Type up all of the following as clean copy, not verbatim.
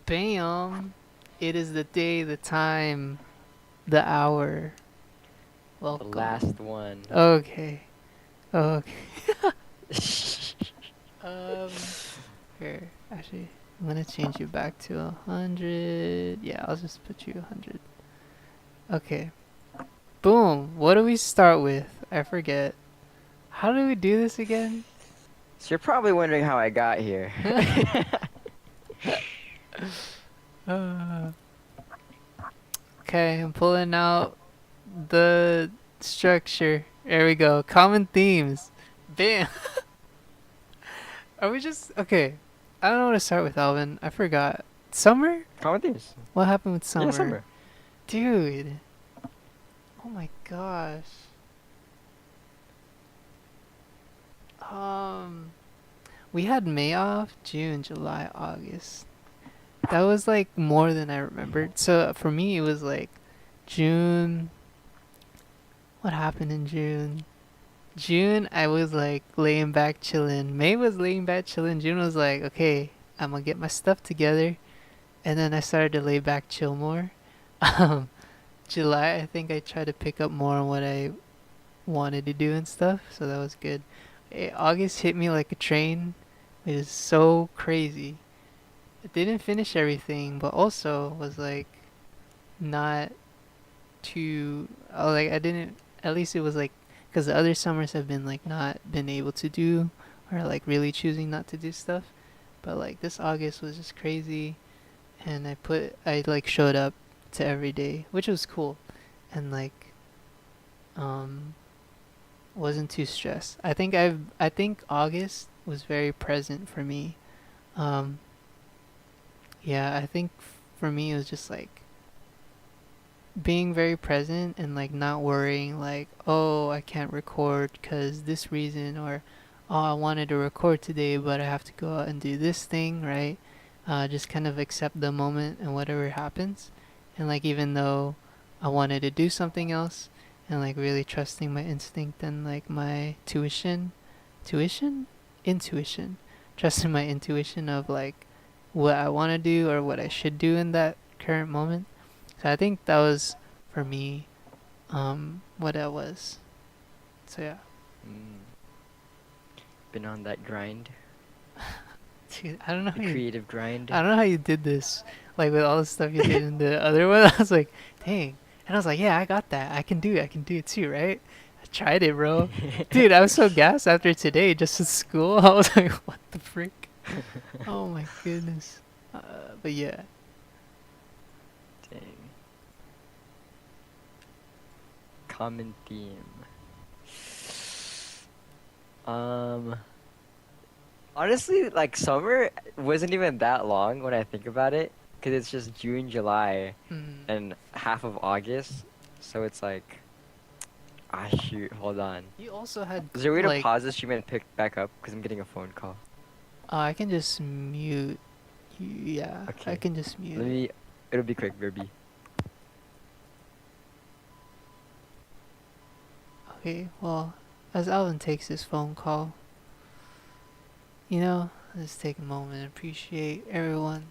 Bam! It is the day, the time, the hour. The last Welcome. one. Okay. Okay. Um. Here, actually, I'm gonna change you back to 100. Yeah, I'll just put you 100. Okay. Boom. What do we start with? I forget. How do we do this again? So you're probably wondering how I got here. uh, okay, I'm pulling out the structure. There we go. Common themes. Bam. Are we just okay? I don't know where to start with, Alvin. I forgot. Summer? Common themes. What happened with Yeah, summer? summer. Dude. Oh my gosh. Um, we had May off, June, July, August. That was like more than I remembered. So for me, it was like June. What happened in June? June, I was like laying back chilling. May was laying back chilling. June was like, okay, I'm gonna get my stuff together. And then I started to lay back chill more. Um, July, I think I tried to pick up more on what I wanted to do and stuff. So that was good. August hit me like a train. It was so crazy. I didn't finish everything, but also was like not too. Like I didn't. At least it was like because the other summers have been like not been able to do or like really choosing not to do stuff. But like this August was just crazy, and I like showed up to every day, which was cool, and like um wasn't too stressed. I think August was very present for me. Um yeah, I think for me it was just like being very present and like not worrying like, oh, I can't record cuz this reason, or oh, I wanted to record today but I have to go out and do this thing, right? Just kind of accept the moment and whatever happens. And like even though I wanted to do something else, and like really trusting my instinct and like my tuition intuition trusting my intuition of like what I want to do or what I should do in that current moment. So I think that was for me what that was. So yeah. Mm, been on that grind. Dude, The creative I grind. don't know how you did this. Like with all the stuff you did in the other one, I was like, dang. And I was like, yeah, I got that. I can do it. I can do it too, right? I tried it, bro. Dude, I was so gassed after today, just at school. I was like, what the freak? Oh my goodness. But yeah. Dang. Common theme. Um, Honestly, like summer wasn't even that long when I think about it, because it's just June, July, Mm. and half of August. So it's like, shoot, hold on. You also had Is there a way to like, pause this stream and pick back up? Because I'm getting a phone call. I can just mute. Yeah, I Okay, can just mute let it. me. It'll be quick, Verby. Okay, well, as Alvin takes his phone call, let's take a moment and appreciate everyone.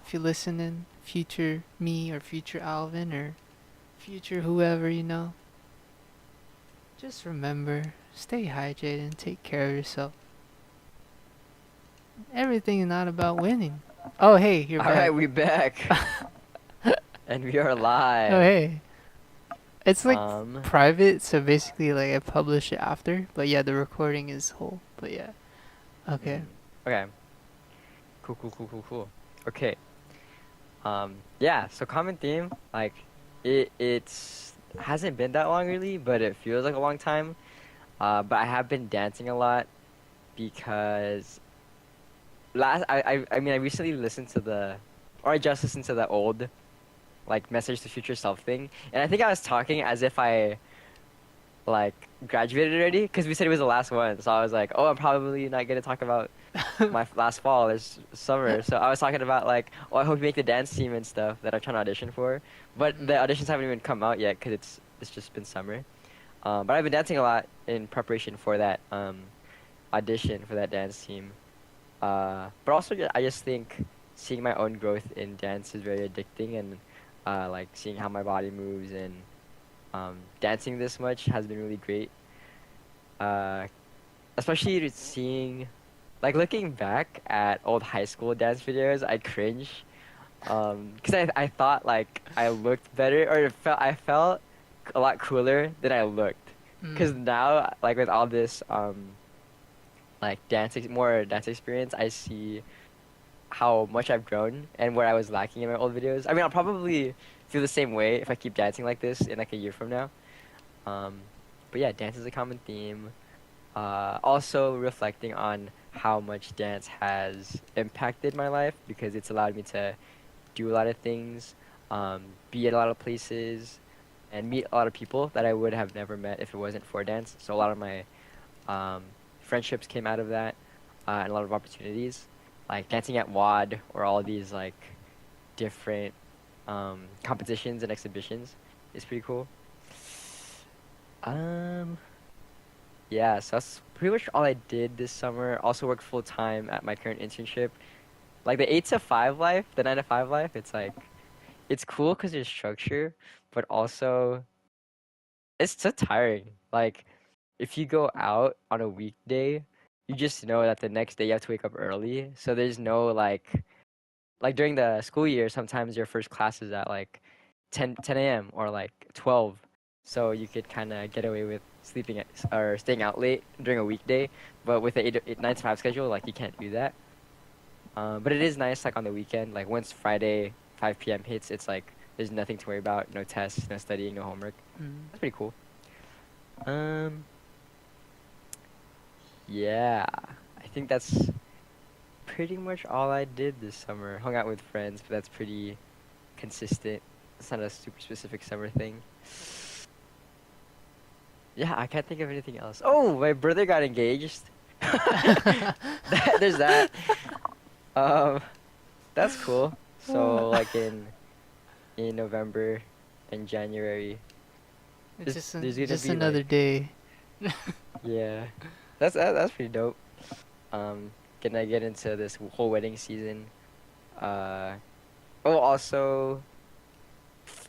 If you're listening, future me or future Alvin or future whoever, just remember, stay hydrated and take care of yourself. Everything is not about winning. Oh, hey, you're All right, back. we back, and we are Oh, live. hey. It's like Um, private, so basically, like, I publish it after. But yeah, the recording is whole. But yeah. Okay. okay, cool, cool, cool, cool, cool. Okay. Yeah. So common theme, like, it's hasn't been that long really, but it feels like a long time. But I have been dancing a lot because I recently listened to or I just listened to the old like Message to Future Self thing, and I think I was talking as if I like graduated already because we said it was the last one, so I was like, oh, I'm probably not gonna talk about my last fall or summer. So I was talking about like, oh, I hope you make the dance team and stuff that I'm trying to audition for, but the Mm-hmm. auditions haven't even come out yet because it's just been summer. But I've been dancing a lot in preparation for that audition for that dance team. But also I just think seeing my own growth in dance is very addicting, and like seeing how my body moves and dancing this much has been really great. Uh, Especially seeing, like looking back at old high school dance videos, I cringe. 'Cause I thought like I looked better, or I felt a lot cooler than I looked. 'Cause Mm. now, like with all this like more dance experience, I see how much I've grown and where I was lacking in my old videos. I mean, I'll probably feel the same way if I keep dancing like this in like a year from now. Um, but yeah, dance is a common theme. Also reflecting on how much dance has impacted my life because it's allowed me to do a lot of things, be at a lot of places, and meet a lot of people that I would have never met if it wasn't for dance. So a lot of my um, friendships came out of that, and a lot of opportunities, like dancing at WAD or all these like different competitions and exhibitions is pretty cool. Um, yeah, so that's pretty much all I did this summer. Also worked full time at my current internship. Like the 8 to 5 life, the 9 to 5 life, it's like it's cool because there's structure, but also it's so tiring. Like if you go out on a weekday, you just know that the next day you have to wake up early. So there's no like during the school year, sometimes your first class is at like 10 a.m. or like 12. So you could kind of get away with or staying out late during a weekday. But with the 9 to 5 schedule, like you can't do that. But it is nice like on the weekend, like once Friday 5 p.m. hits, it's like there's nothing to worry about, no tests, no studying, no homework. Mm. That's pretty cool. Um, yeah, I think that's pretty much all I did this summer. Hung out with friends, but that's pretty consistent. It's not a super specific summer thing. Yeah, I can't think of anything else. Oh, my brother got engaged. There's that. Um, that's cool. So like in November and January, It's just there's gonna just be another like day. yeah, that's pretty dope. Um, gonna get into this whole wedding season. Uh, oh, also,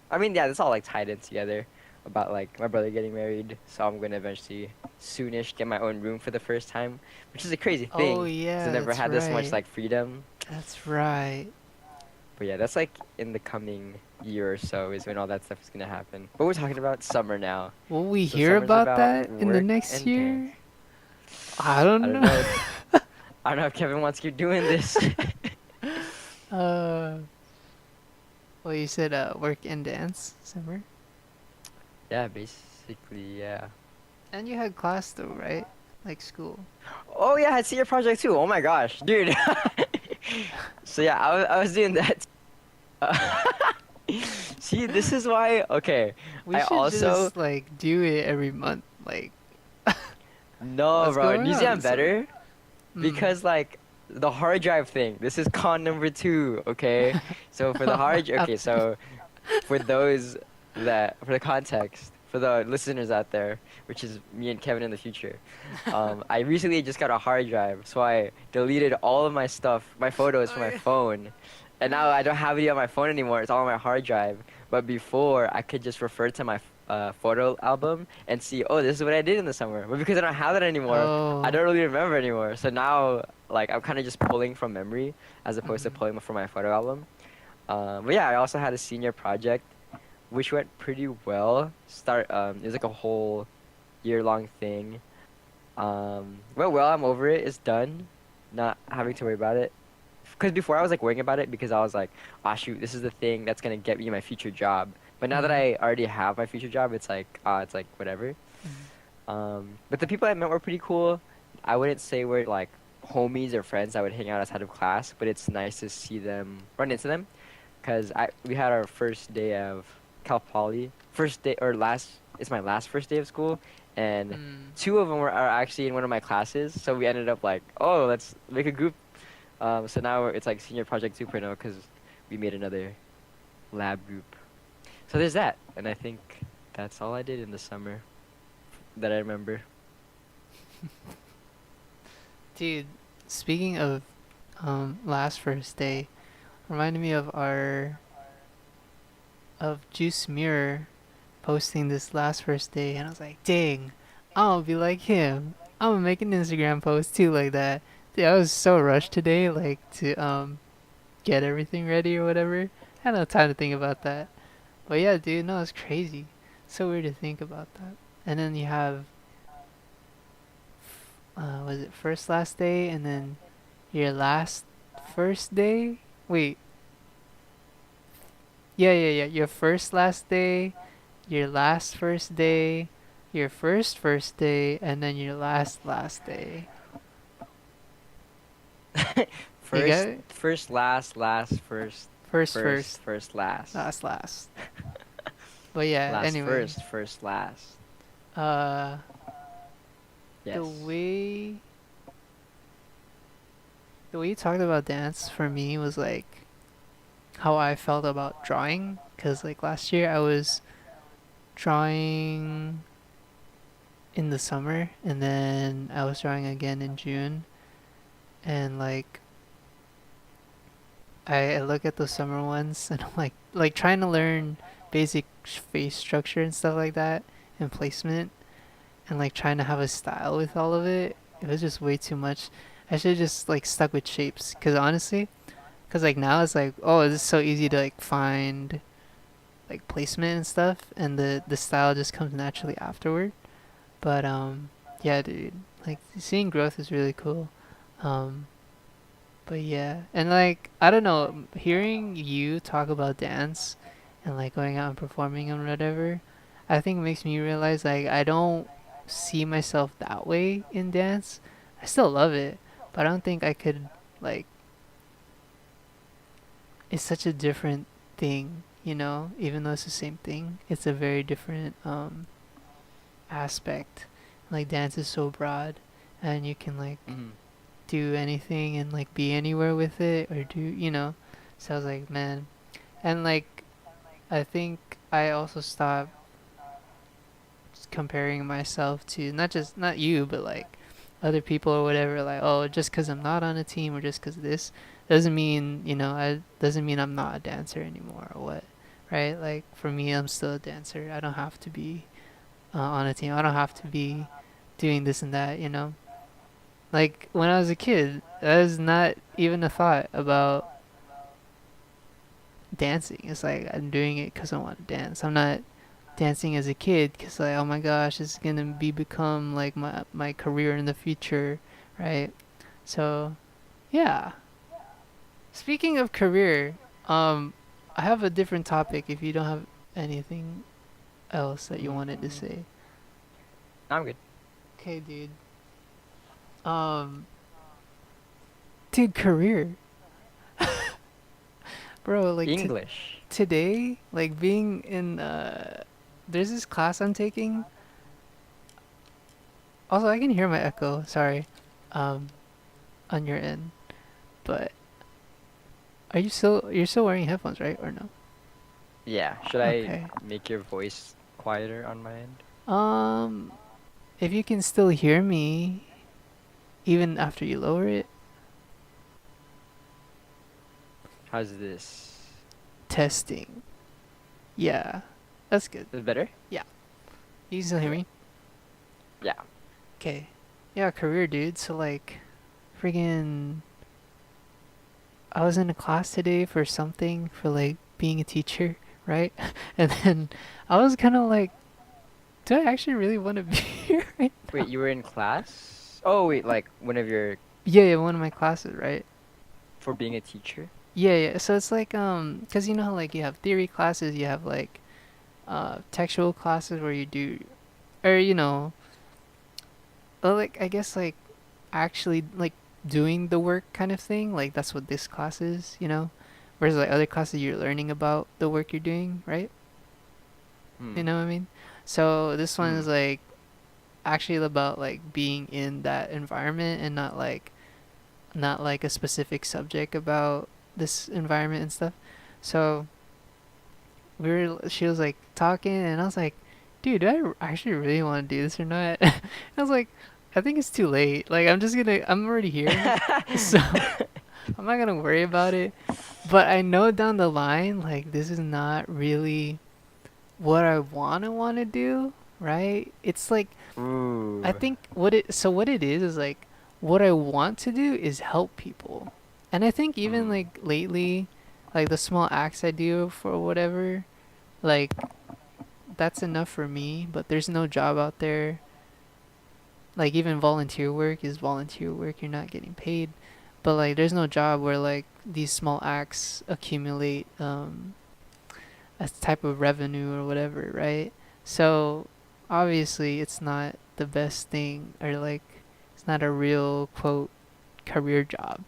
I mean, yeah, that's all like tied in together about like my brother getting married. So I'm gonna eventually soonish get my own room for the first time, which is a crazy Oh thing because I yeah, never that's had this much right. like freedom. That's right. But yeah, that's like in the coming year or so is when all that stuff is gonna happen. But we're talking about summer now, Will we so hear summer's about about that in the work next and dance. year? I I don't don't know. know. I don't know if Kevin wants to keep doing this. uh, well, you said work and dance summer, Yeah, basically, yeah. and you had class though, right? Like school. Oh yeah, I see your project too. Oh my gosh, dude. So yeah, I was doing that. See, this is why. Okay, We I should also just like do it every month. Like, no, what's bro. going You see, I'm on? So, better mm. because like the hard drive thing. This is con number two. Okay, so for the okay, After. so for those for the context for the listeners out there, which is me and Kevin in the future, I recently just got a hard drive, so I deleted all of my stuff, my photos Oh from my yeah. phone, and now I don't have it on my phone anymore. It's all on my hard drive. But before, I could just refer to my photo album and see, oh, this is what I did in the summer. But because I don't have it anymore, I Oh. don't really remember anymore. So now, like, I'm kind of just pulling from memory as opposed to Mhm. pulling from my photo album. But yeah, I also had a senior project, which went pretty well. It was like a whole year-long thing. Well, I'm over it. It's done. Not having to worry about it. Because before I was like worrying about it because I was like, ah, shoot, this is the thing that's gonna get me my future job. But now that Mhm. I already have my future job, it's like whatever. Mhm. But the people I met were pretty cool. I wouldn't say we're like homies or friends that would hang out outside of class, but it's nice to see them, run into them, because we had our first day of Cal Poly, first day or last. It's my last first day of school, and Mm. two of them are actually in one of my classes. So we ended up like, oh, let's make a group. So now it's like senior project 2.0 because we made another lab group. So there's that, and I think that's all I did in the summer that I remember. Dude, speaking of last first day, reminded me of our of Juice Mirror posting this last first day, and I was like, dang, I'll be like him. I'm gonna make an Instagram post too like that. Dude, I was so rushed today, like to get everything ready or whatever. I had no time to think about that. But yeah, dude, no, it's crazy. So weird to think about that. And then you have, was it first last day, and then your last first day? Wait, yeah. Your first last day, your last first day, your first day, and then your last day. You get First, it? first, last, last, first, first, First, first, last, last. But yeah, last, anyway, first, first, last. uh, the Yes. way the way you talked about dance for me was like how I felt about drawing. Cause like last year I was drawing in the summer, and then I was drawing again in June, and like I look at those summer ones and I'm like trying to learn basic face structure and stuff like that and placement and like trying to have a style with all of it. It was just way too much. I should have just like stuck with shapes because honestly, because like now it's like, oh, it's so easy to like find like placement and stuff, and the style just comes naturally afterward. But yeah, dude, like seeing growth is really cool. Um, but yeah, and like I don't know, hearing you talk about dance and like going out and performing and whatever, I think makes me realize like I don't see myself that way in dance. I still love it, but I don't think I could like. It's such a different thing, you know. Even though it's the same thing, it's a very different aspect. Like dance is so broad, and you can like Mm-hmm. do anything and like be anywhere with it or do so I was like, man. And like I think I also stopped comparing myself to not you but like other people or whatever, like, oh, just because I'm not on a team or just because of this doesn't mean I doesn't mean I'm not a dancer anymore or what, right? Like for me, I'm still a dancer. I don't have to be on a team. I don't have to be doing this and that. Like when I was a kid, that was not even a thought about dancing. It's like I'm doing it because I want to dance. I'm not dancing as a kid because like, oh my gosh, it's gonna become like my career in the future, right? So yeah. Speaking of career, I have a different topic. If you don't have anything else that you wanted to Mm-hmm. say, I'm good. okay, dude. Um, dude, career, bro. Like English. today, like being in there's this class I'm taking. Also, I can hear my echo. Sorry, um, on your end. But you're still wearing headphones, right? Or no? Yeah. Should I Okay. make your voice quieter on my end? Um, if you can still hear me even after you lower it, How's this? testing. Yeah, that's good. Is it better? Yeah, you can still hear me. Yeah. Okay. Yeah, career, dude. So like, friggin', I was in a class today for something for like being a teacher, right? And then I was kind of like, do I actually really want to be here right Wait, now? you were in class? Oh, wait, like one of your Yeah, one of my classes, right? for being a teacher? Yeah. So it's like, cause you know how like you have theory classes, you have like, textual classes where you do, or like I guess like actually like doing the work kind of thing. Like that's what this class is. Whereas like other classes you're learning about the work you're doing, right? Hmm. You know what I mean? So this one Hmm. is like actually about like being in that environment and not like a specific subject about this environment and stuff. So she was like talking and I was like, dude, do actually really want to do this or not? I was like, I think it's too late. Like I'm already here, so I'm not gonna worry about it. but I know down the line, like this is not really what I wanna do, right? It's like I Ooh. think what it is like what I want to do is help people. And I think even Mm. like lately, like the small acts I do for whatever, like that's enough for me, but there's no job out there. Like even volunteer work is volunteer work, you're not getting paid. But like there's no job where like these small acts accumulate a type of revenue or whatever, right? So obviously it's not the best thing or like it's not a real quote career job.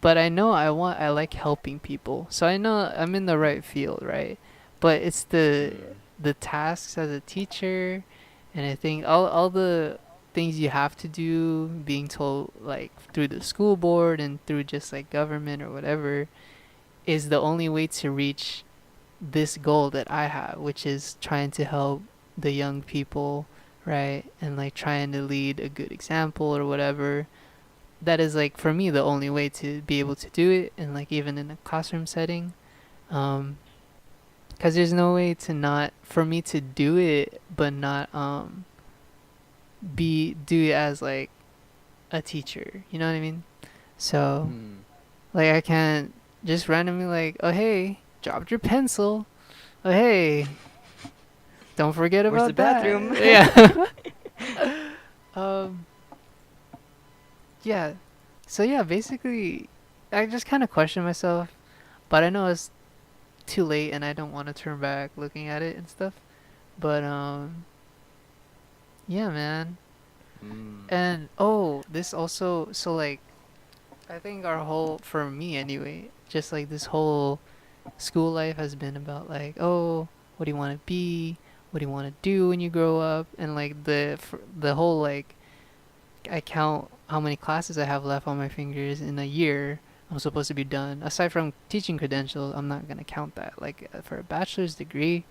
But I like helping people. So I know I'm in the right field, right? But it's Mm. the tasks as a teacher and I think all the things you have to do being told like through the school board and through just like government or whatever is the only way to reach this goal that I have, which is trying to help the young people, right? And like trying to lead a good example or whatever. That is like for me the only way to be able to do it, and like even in a classroom setting, because there's no way to not for me to do it, but not be do it as like a teacher. You know what I mean? So Mm. like I can't just randomly like, oh hey, dropped your pencil. Oh hey, don't forget Where's the about that. bathroom? Yeah. um. Yeah. So yeah, basically, I just kind of question myself, but I know it's too late, and I don't want to turn back looking at it and stuff. But yeah, man. Mm. And oh, this also so like I think our whole for me anyway, just like this whole school life has been about like oh, what do you want to be? What do you want to do when you grow up? And like the whole like I count how many classes I have left on my fingers in a year. I'm supposed to be done. Aside from teaching credentials, I'm not gonna count that. Like for a bachelor's degree,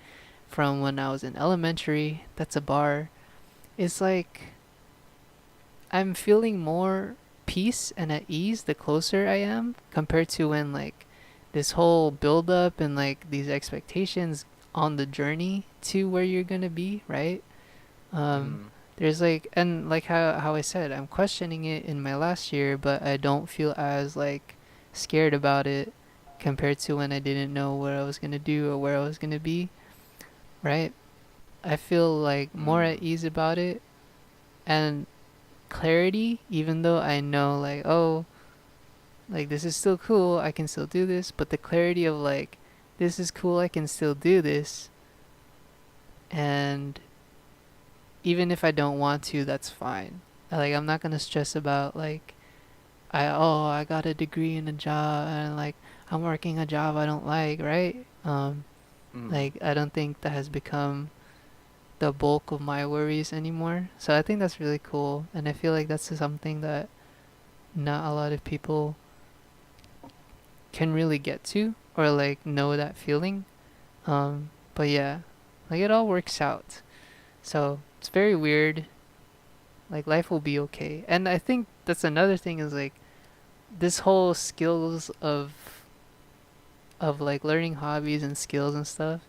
from when I was in elementary, that's a bar. It's like I'm feeling more peace and at ease the closer I am compared to when like this whole build up and like these expectations on the journey to where you're gonna be, right? Um, Mm. there's like and like how I said, I'm questioning it in my last year, but I don't feel as like scared about it compared to when I didn't know what I was gonna do or where I was gonna be, right? I feel like more Mm. at ease about it and clarity, even though I know like oh like this is still cool, I can still do this, but the clarity of like this is cool, I can still do this, and even if I don't want to, that's fine. Like I'm not gonna stress about like I got a degree in a job and like I'm working a job I don't like, right? Mm. Like I don't think that has become the bulk of my worries anymore. So I think that's really cool, and I feel like that's something that not a lot of people can really get to or like know that feeling. But yeah, like it all works out. So it's very weird. Like life will be okay, and I think that's another thing is like this whole skills of like learning hobbies and skills and stuff.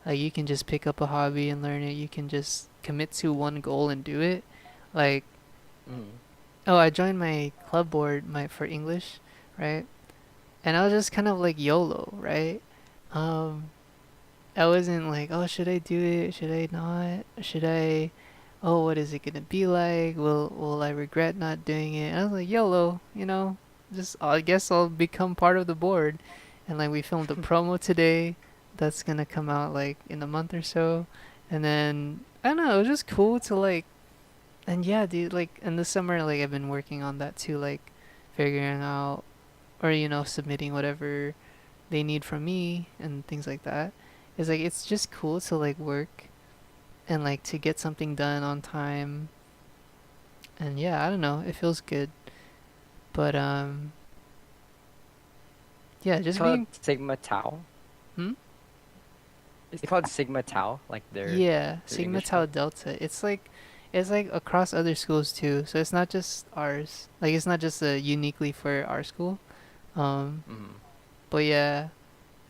Like you can just pick up a hobby and learn it. You can just commit to one goal and do it. Like Mm. oh, I joined my club board my for English, right? And I was just kind of like YOLO, right? Um, I wasn't like, oh, should I do it? Should I not? Should I? Oh, what is it gonna be like? Will I regret not doing it? And I was like YOLO, you know. Just I guess I'll become part of the board. And like we filmed a promo today, that's gonna come out like in a month or so. And then I don't know, it was just cool to like. And yeah, dude, like in the summer, like I've been working on that too, like figuring out or submitting whatever they need from me and things like that. It's like it's just cool to like work and like to get something done on time. And yeah, I don't know, it feels good. But yeah, It's just called being Sigma Tau. hmm? Is it called Sigma Tau? Like Yeah, their Sigma English Tau code? Delta. It's like across other schools too. So it's not just ours. Like it's not just uniquely for our school. Um Mm. But yeah,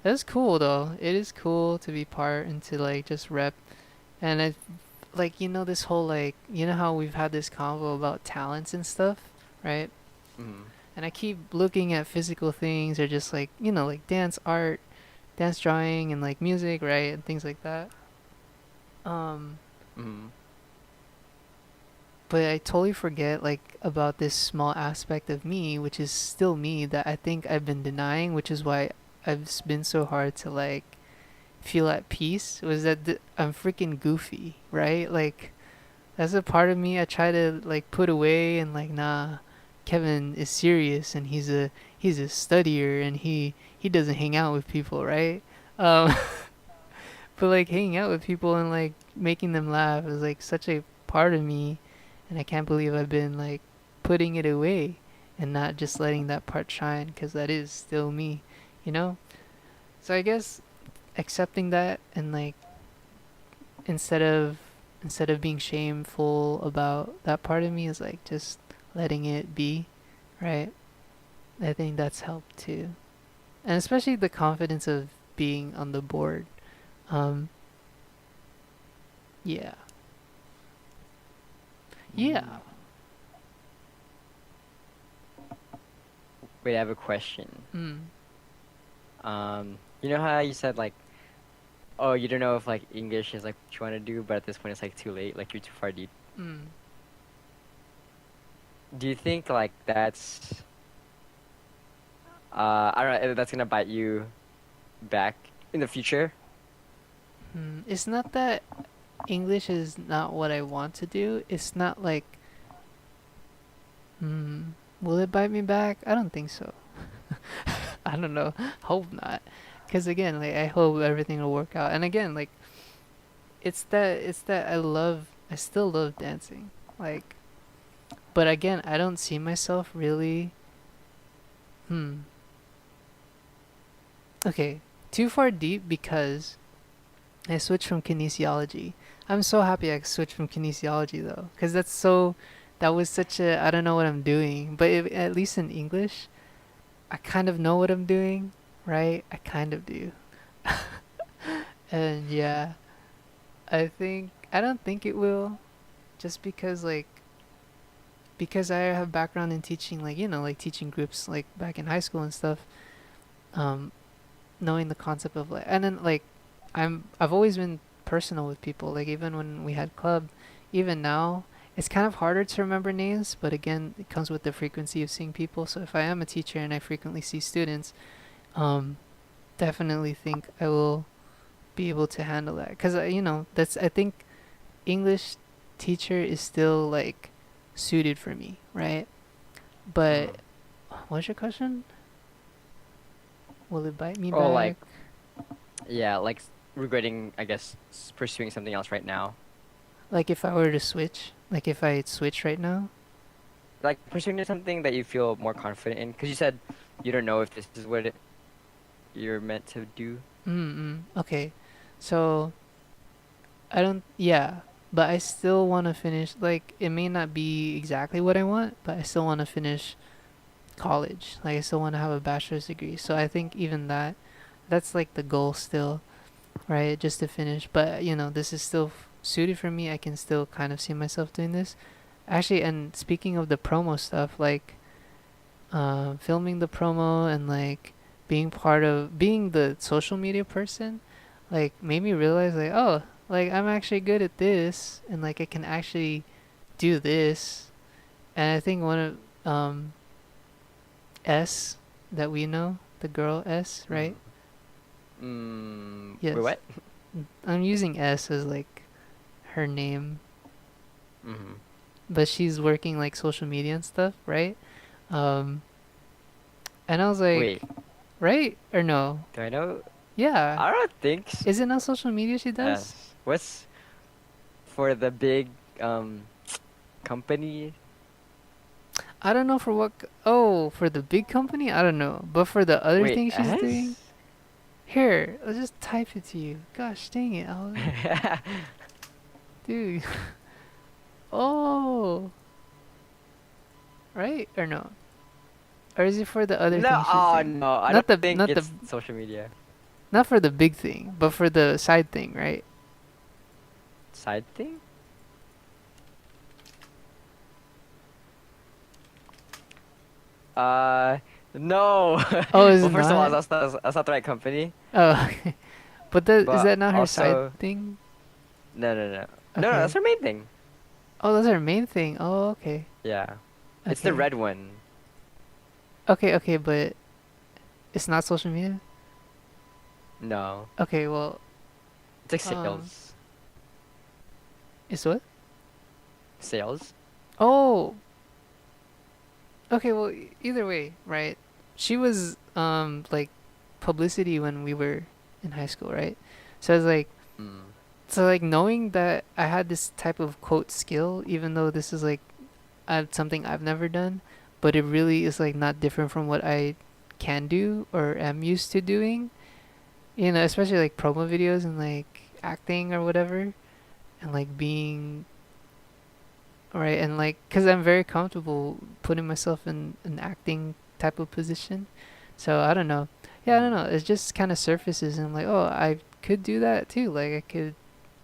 that's cool though. It is cool to be part and to like just rep. And I like this whole like how we've had this convo about talents and stuff, right? Mm-hmm. And I keep looking at physical things or just like like dance art, dance drawing, and like music, right, and things like that. Um, Mm-hmm. but I totally forget like about this small aspect of me, which is still me that I think I've been denying, which is why been so hard to like feel at peace. Was that I'm freaking goofy, right? Like that's a part of me I try to like put away and like nah, Kevin is serious and he's a studier and he doesn't hang out with people, right? Um, but like hanging out with people and like making them laugh is like such a part of me, and I can't believe I've been like putting it away and not just letting that part shine because that is still me, you know. So I guess accepting that and like instead of instead of being shameful about that part of me is like just letting it be, right? I think that's helped too, and especially the confidence of being on the board. Um, yeah, yeah. Wait, I have a question. Mm, You know how you said like, oh, you don't know if like English is like what you want to do, but at this point it's like too late, like you're too far deep. mm. Do you think like I don't know, that's gonna bite you back in the future? It's not that English is not what I want to do. It's not like, will it bite me back? I don't think so. I don't know. Hope not. Because again, like I hope everything will work out. And again, like it's that I still love dancing. Like, but again, I don't see myself really. Hmm. Okay, too far deep because I switched from kinesiology. I'm so happy I switched from kinesiology though, because that was such a, I don't know what I'm doing, but at least in English, I kind of know what I'm doing, right? I kind of do. And yeah, I don't think it will, just because I have background in teaching, like like teaching groups, like back in high school and stuff. Um, Knowing the concept of like, and then like I've always been personal with people, like even when we had club, even now it's kind of harder to remember names, but again it comes with the frequency of seeing people. So if I am a teacher and I frequently see students, um definitely think I will be able to handle that because that's, I think, English teacher is still like suited for me, right? Mm. But what's your question? Will it bite me Or like, back? yeah, like regretting, I guess, pursuing something else right now. Like if I were to switch, like if I switch right now. Like pursuing something that you feel more confident in, because you said you don't know if this is what you're meant to do. Okay. So I don't. Yeah, but I still want to finish. Like it may not be exactly what I want, but I still want to finish college. Like I still want to have a bachelor's degree. So I think even that's like the goal still, right? Just to finish. But this is still suited for me. I can still kind of see myself doing this. Actually, and speaking of the promo stuff, like filming the promo and like being the social media person, like made me realize like, oh, like I'm actually good at this and like I can actually do this. And I think one of S that we know, the girl S, right? Mm. Wait, Yes. what? I'm using S as like her name, Mm-hmm. but she's working like social media and stuff, right? Um and I was like, Wait, right or no? do I know? Yeah. I don't think so. Is it not social media she does? Yes. What's for the big um company? I don't know for what. Oh, for the big company? I don't know. But for the other Wait, thing she's doing? S? Here, I'll just type it to you. Gosh dang it, dude. Oh, right or no? or is it for the other No, things she's oh doing? no, I don't Not the think not the it's social media. not for the big thing, but for the side thing, right? Side thing? Uh, no. Oh, is Well, it first of all, not? that's not the right company. Oh, okay. But that is But that not her side also, thing? no, that's Okay. our main thing. Oh, that's her main thing. Oh, okay. Yeah, it's the Okay. red one. Okay, okay, but it's not social media? No, Okay, well, it's like um, sales. it's what? Sales? Oh, okay, well, either way, right? She was like publicity when we were in high school, right? So it's like Mm. knowing that I had this type of quote skill, even though this is like something I've never done, but it really is like not different from what I can do or am used to doing. You know, especially like promo videos and like acting or whatever, and like being right and like because I'm very comfortable putting myself in an acting type of position. So I don't know. Yeah, I don't Mm. know. It just kind of surfaces and I'm like, oh, I could do that too. Like I could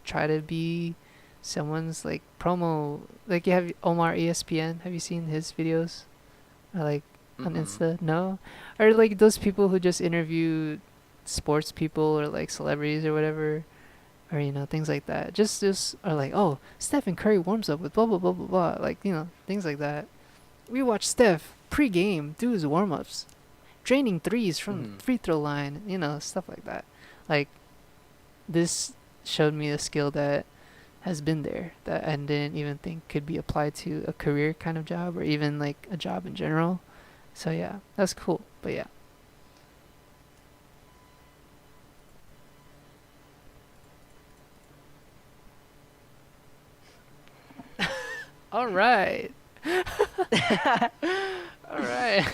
try to be someone's like promo. Like you have Omar ESPN. Have you seen his videos? Or like on Mm-mm. Insta? No, or like those people who just interview sports people or like celebrities or whatever, or things like that. Just are like, oh, Stephen Curry warms up with blah blah blah blah blah, like things like that. We watch Steph pre-game do his warm-ups, draining threes from the Mm. free throw line, stuff like that. Like this showed me a skill that has been there that I didn't even think could be applied to a career kind of job or even like a job in general. So yeah, that's cool. But yeah. All right. All right.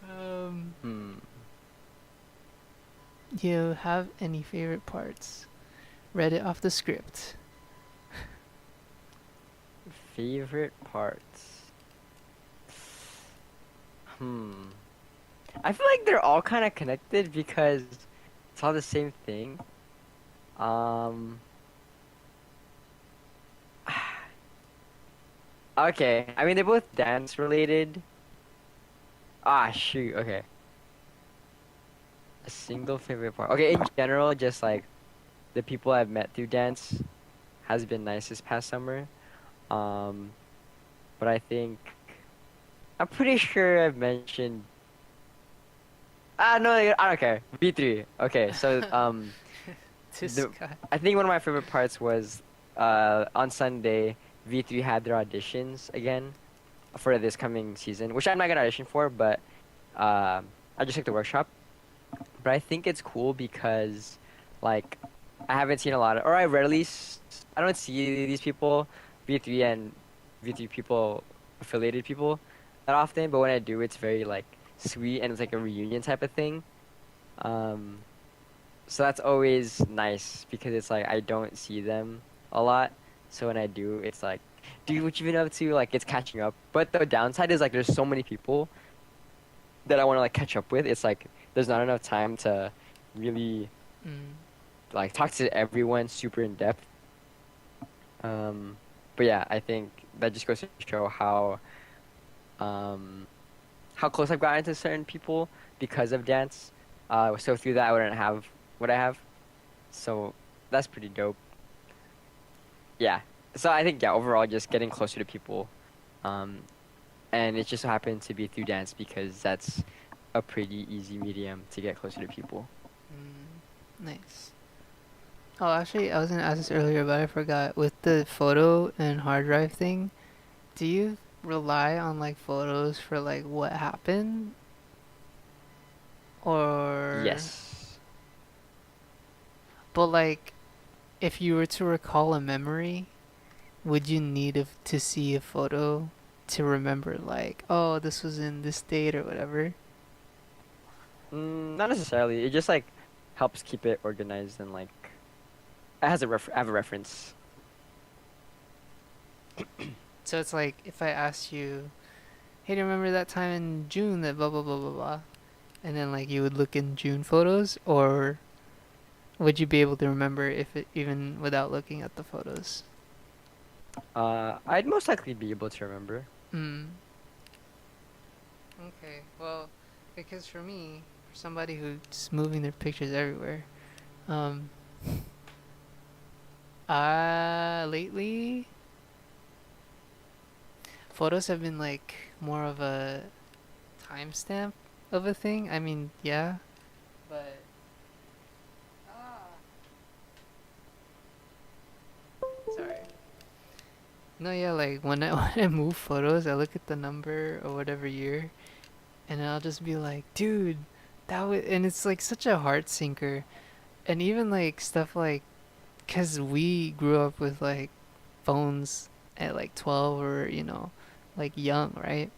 um Hmm. you have any favorite parts? Read it off the script. Favorite parts? Hmm. I feel like they're all kind of connected because it's all the same thing. Um. Okay. I mean, they're both dance related. Ah, shoot. Okay. A single favorite part. Okay, in general, just like the people I've met through dance has been nice this past summer. Um, but I think I'm pretty sure I've mentioned. Ah, no, I don't care. V3. Okay, so This the guy. I think one of my favorite parts was on Sunday V3 had their auditions again for this coming season, which I'm not gonna audition for, but I just took the workshop. But I think it's cool because like I haven't seen a lot of, or I rarely I don't see these people, V3 and V3 people, affiliated people that often, but when I do, it's very like sweet and it's like a reunion type of thing. Um, so that's always nice because it's like I don't see them a lot. So when I do, it's like, dude, what you been up to? Like it's catching up. But the downside is like there's so many people that I want to like catch up with. It's like there's not enough time to really Mm. like talk to everyone super in depth. Um, but yeah, I think that just goes to show um how close I've gotten to certain people because of dance. So through that I wouldn't have what I have. So that's pretty dope. Yeah. So I think yeah, overall just getting closer to people. Um, and it just so happened to be through dance because that's a pretty easy medium to get closer to people. Mm. Nice. Oh, actually, I was gonna ask this earlier, but I forgot. With the photo and hard drive thing, do you rely on like photos for like what happened, or Yes. but like if you were to recall a memory, would you need to see a photo to remember like, oh, this was in this date or whatever? Not necessarily. It just like helps keep it organized and like it has I have a reference. So it's like if I asked you, hey, do you remember that time in June that blah blah blah blah blah, and then like you would look in June photos, or would you be able to remember if it even without looking at the photos? I'd most likely be able to remember. Hmm. Okay. Well, because for me, for somebody who's moving their pictures everywhere, um, lately photos have been like more of a timestamp of a thing. I mean, yeah, but ah, sorry. No, yeah, like when I when I move photos, I look at the number or whatever year, and I'll just be like, dude, that was, and it's like such a heart sinker. And even like stuff like, cause we grew up with like phones at like 12 or like young, right?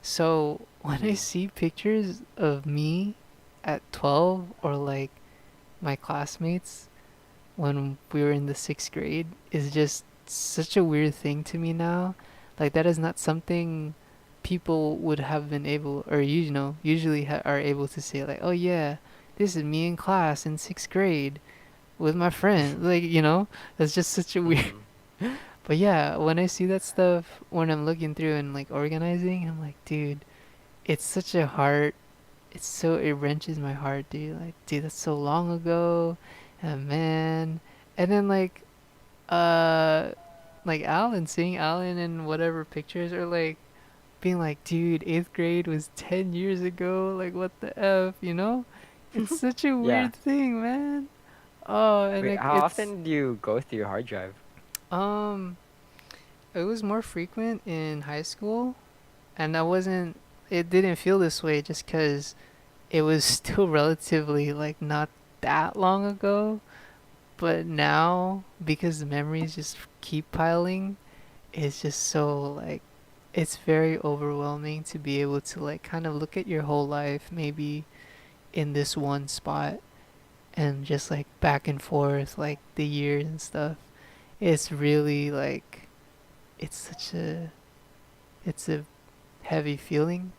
So when I Mm-hmm. see pictures of me at 12 or like my classmates when we were in the sixth grade is just such a weird thing to me now. Like that is not something people would have been able, or usually are able to say like, oh yeah, this is me in class in sixth grade with my friend. Like that's just such a weird. Mm-hmm. But yeah, when I see that stuff, when I'm looking through and like organizing, I'm like, dude, it's such a heart. It wrenches my heart, dude. Like, dude, that's so long ago, and man. And then uh, like Alan, seeing Alan in whatever pictures, or like being like, dude, eighth grade was 10 years ago. Like, what the f, you know? It's such a Yeah. weird thing, man. Oh, and Wait, like how it's often do you go through your hard drive? um, it was more frequent in high school, and I wasn't. It didn't feel this way just because it was still relatively like not that long ago. But now, because the memories just keep piling, it's just so like it's very overwhelming to be able to like kind of look at your whole life maybe in this one spot and just like back and forth like the years and stuff. It's really like it's such a it's a heavy feeling.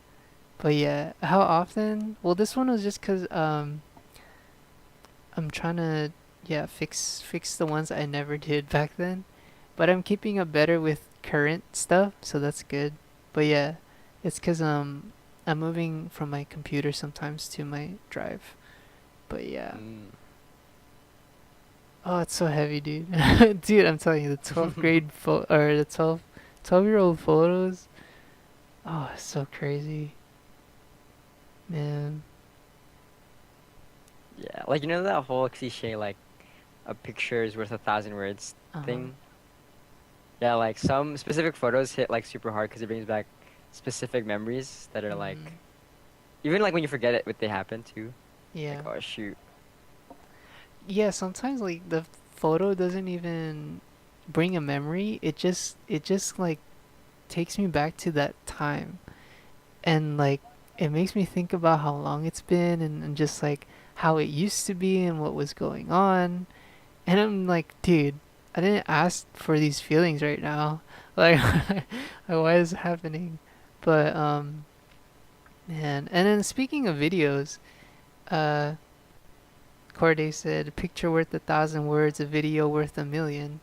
But yeah, how often? Well, this one was just cuz I'm trying to yeah, fix the ones I never did back then. But I'm keeping up better with current stuff, so that's good. But yeah, it's cuz I'm moving from my computer sometimes to my drive. But yeah. Mm. Oh, it's so heavy, dude. Dude, I'm telling you, the 12th grade or the 12-year-old photos. Oh, it's so crazy. Man. Yeah, like that whole cliche like a picture is worth 1,000 words Uh-huh. thing. Yeah, like some specific photos hit like super hard because it brings back specific memories that are Mhm. like even like when you forget it, what they happen too. Like Yeah. oh shoot. Yeah, sometimes like the photo doesn't even bring a memory. It just like takes me back to that time, and like it makes me think about how long it's been, and just like how it used to be and what was going on. And I'm like, dude, I didn't ask for these feelings right now. Like, like why is it happening? But man. And then speaking of videos, uh Corday said, "Picture worth 1,000 words, a video worth a million."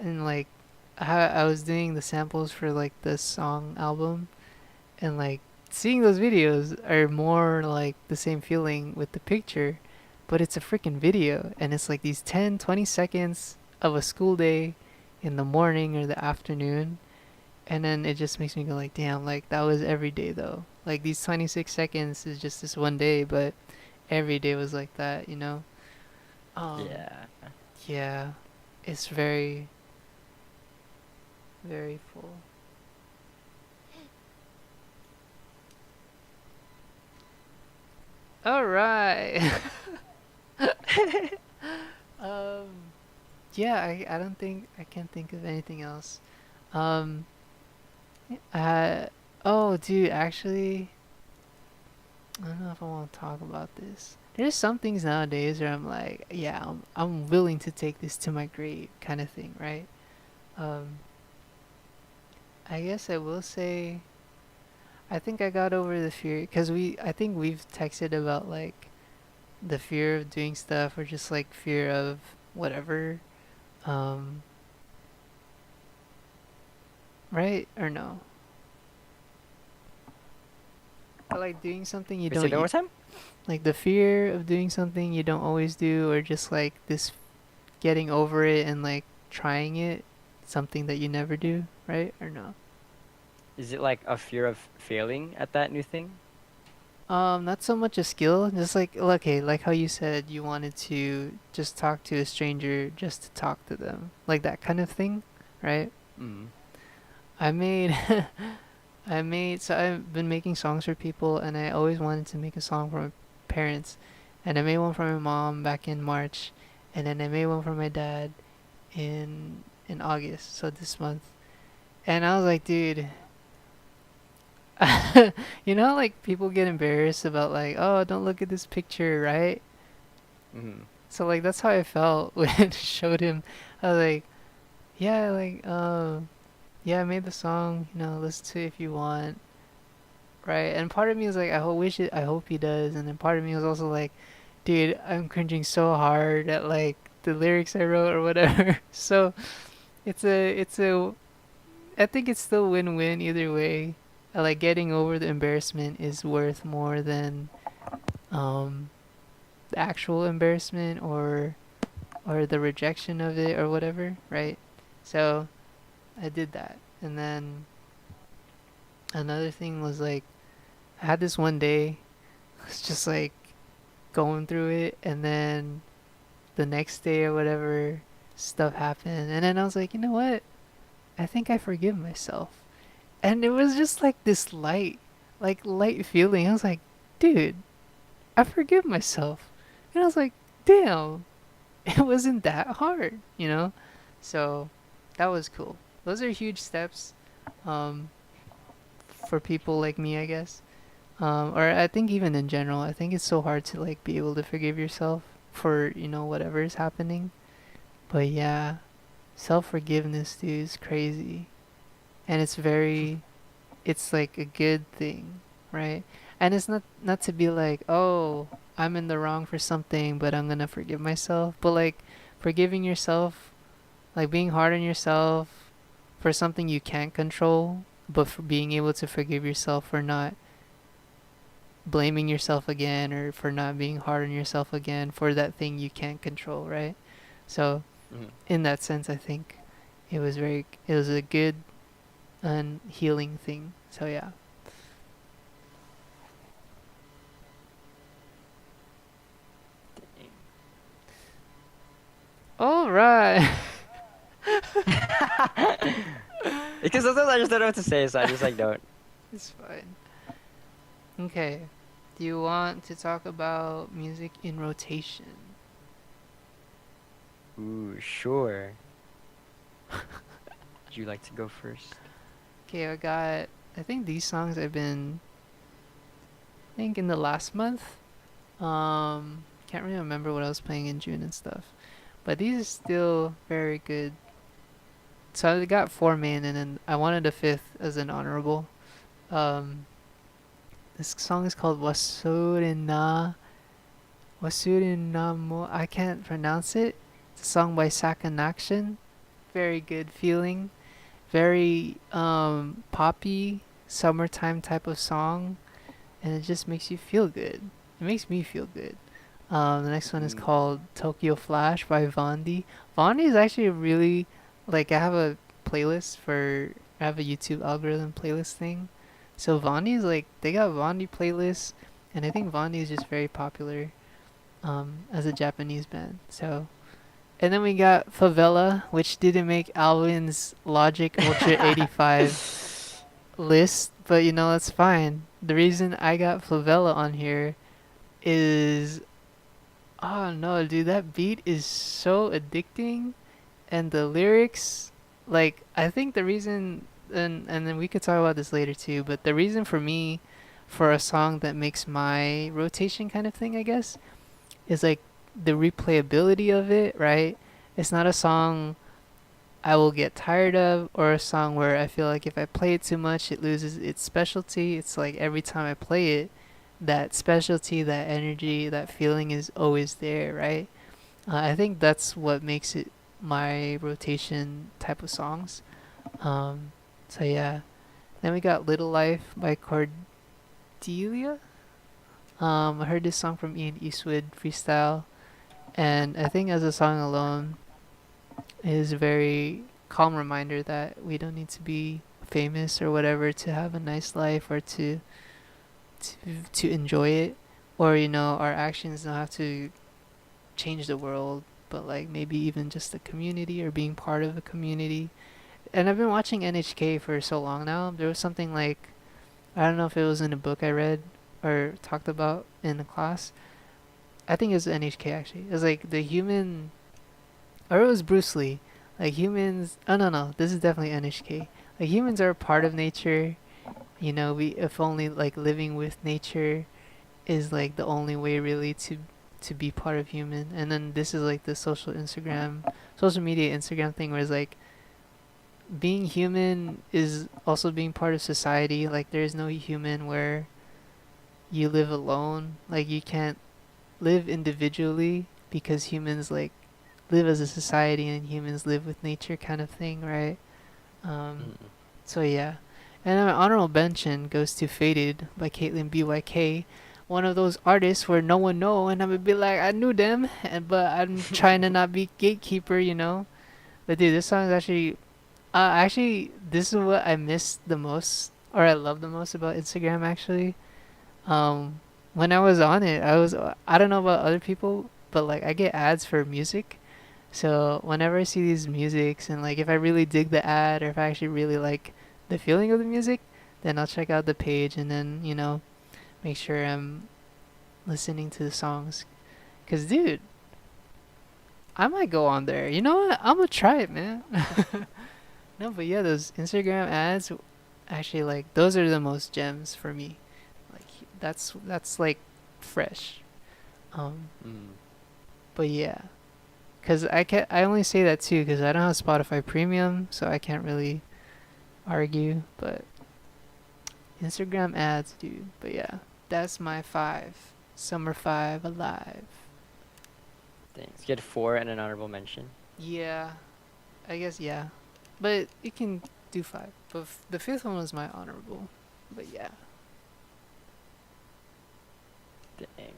And like, I was doing the samples for like the song album, and like seeing those videos are more like the same feeling with the picture, but it's a freaking video, and it's like these 10, 20 seconds of a school day in the morning or the afternoon, and then it just makes me go like, damn, like that was every day though. Like these 26 seconds is just this one day, but every day was like that. Um, Yeah. yeah, it's very, very full. All right. um, yeah, I don't think I can't think of anything else. Um, uh, oh, dude, actually, I don't know if I want to talk about this. There's some things nowadays where I'm like, yeah, I'm willing to take this to my grave, kind of thing, right? Um, I guess I will say I think I got over the fear because I think we've texted about like the fear of doing stuff or just like fear of whatever, um, right or no? Or like doing something you Wait, say don't that one more time. like the fear of doing something you don't always do, or just like this getting over it and like trying it, something that you never do, right or no? Is it like a fear of failing at that new thing? Not so much a skill, just like okay, like how you said you wanted to just talk to a stranger just to talk to them, like that kind of thing, right? Mm. I made, so I've been making songs for people, and I always wanted to make a song for my parents, and I made one for my mom back in March, and then I made one for my dad in August, so this month, and I was like, dude, you know, like people get embarrassed about like, oh, don't look at this picture, right? Mm. So like that's how I felt when I showed him. I was like, yeah, like yeah, I made the song. You know, listen to it if you want, right? And part of me was like, I hope he does. And then part of me was also like, dude, I'm cringing so hard at like the lyrics I wrote or whatever. So I think it's still win-win either way. Like getting over the embarrassment is worth more than um the actual embarrassment or the rejection of it or whatever, right? So I did that. And then another thing was like I had this one day, I was just like going through it, and then the next day or whatever, stuff happened. And then I was like, you know what? I think I forgive myself. And it was just like this light feeling. I was like, dude, I forgive myself. And I was like, damn, it wasn't that hard, you know? So that was cool. Those are huge steps um, for people like me, I guess. Or I think even in general, I think it's so hard to like be able to forgive yourself for, you know, whatever is happening. But yeah, self-forgiveness, dude, is crazy. And it's like a good thing, right? And it's not to be like, oh, I'm in the wrong for something, but I'm gonna forgive myself. But like forgiving yourself, like being hard on yourself for something you can't control, but for being able to forgive yourself for not blaming yourself again or for not being hard on yourself again for that thing you can't control, right? So Mm. in that sense, I think it was a good and healing thing. So yeah. All right. Because sometimes I just don't know what to say, so I just like don't. It's fine. Okay. Do you want to talk about music in rotation? Ooh, sure. Would you like to go first? Okay, I think these songs I've been, I think in the last month. Can't really remember what I was playing in June and stuff. But these are still very good. So I got four main, and then I wanted a fifth as an honorable. Um, this song is called Wasurinamo. I can't pronounce it. It's a song by Sakanaction. Very good feeling. Very poppy, summertime type of song, and it just makes you feel good. It makes me feel good. The next one is Mm. called Tokyo Flash by Vondi. Vondi is actually a really like I have a playlist for I have a YouTube algorithm playlist thing. So Vondi is like they got Vondi playlists, and I think Vondi is just very popular as a Japanese band. So and then we got Favela, which didn't make Alvin's Logic Ultra 85 list, but you know that's fine. The reason I got Favela on here is oh no, dude, that beat is so addicting, and the lyrics, like I think the reason, and then we could talk about this later too, but the reason for me, for a song that makes my rotation kind of thing, I guess, is like the replayability of it, right? It's not a song I will get tired of, or a song where I feel like if I play it too much, it loses its specialty. It's like every time I play it, that specialty, that energy, that feeling is always there, right? I think that's what makes it my rotation type of songs. Um, so yeah. Then we got Little Life by Cordelia. I heard this song from Ian Eastwood freestyle, and I think as a song alone, it is a very calm reminder that we don't need to be famous or whatever to have a nice life or to to enjoy it, or our actions don't have to change the world, but like maybe even just the community or being part of a community. And I've been watching NHK for so long now. There was something like, I don't know if it was in a book I read or talked about in a class. I think it was NHK actually. It was like the human, or it was Bruce Lee. Like humans. Oh no no, this is definitely NHK. Like humans are a part of nature. We if only like living with nature is like the only way really to be part of human. And then this is like the social media Instagram thing where it's like being human is also being part of society. Like there is no human where you live alone. Like you can't live individually because humans like live as a society and humans live with nature kind of thing, right? Um, Mm. so yeah. And then my honorable mention goes to Faded by Caitlin BYK. One of those artists where no one know and I'm gonna be like I knew them but I'm trying to not be gatekeeper. But dude, this song is actually this is what I miss the most or I love the most about Instagram actually. Um when I was on it, I don't know about other people, but like I get ads for music. So whenever I see these musics and like if I really dig the ad or if I actually really like the feeling of the music, then I'll check out the page and then, make sure I'm listening to the songs. Cause dude, I might go on there. You know what? I'm gonna try it, man. No, but yeah, those Instagram ads, actually, like those are the most gems for me. Like that's like fresh. Um, Mm. but yeah, cause I only say that too, cause I don't have Spotify Premium, so I can't really argue. But Instagram ads, dude. But yeah, that's my five. Summer five alive. Thanks. You get four and an honorable mention. Yeah, I guess yeah, but it can do five. But the fifth one was my honorable. But yeah. Dang.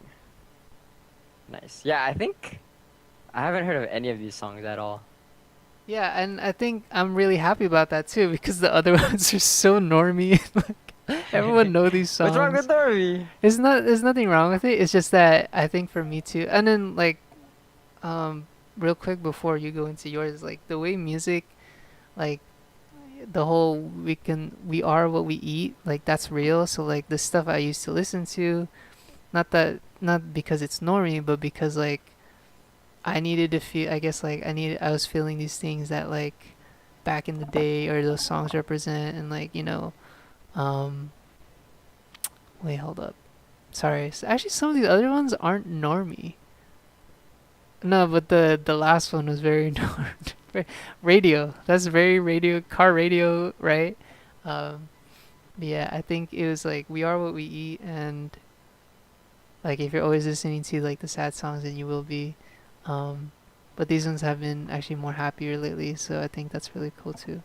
Nice. Yeah, I think I haven't heard of any of these songs at all. Yeah, and I think I'm really happy about that too because the other ones are so normy. Like everyone know these What's wrong with songs. Dorothy? There's nothing wrong with it. It's just that I think for me too. And then like um real quick before you go into yours, like the way music like the whole we are what we eat, like that's real. So like the stuff I used to listen to, not because it's normy, but because like I needed to feel. I guess like I was feeling these things that like back in the day or those songs represent, and like um, wait, hold up. Sorry, actually some of these other ones aren't normy. No, but the last one was very radio. That's very radio, car radio, right? Um, yeah, I think it was like we are what we eat, and like if you're always listening to like the sad songs, then you will be. Um, but these ones have been actually more happier lately, so I think that's really cool too.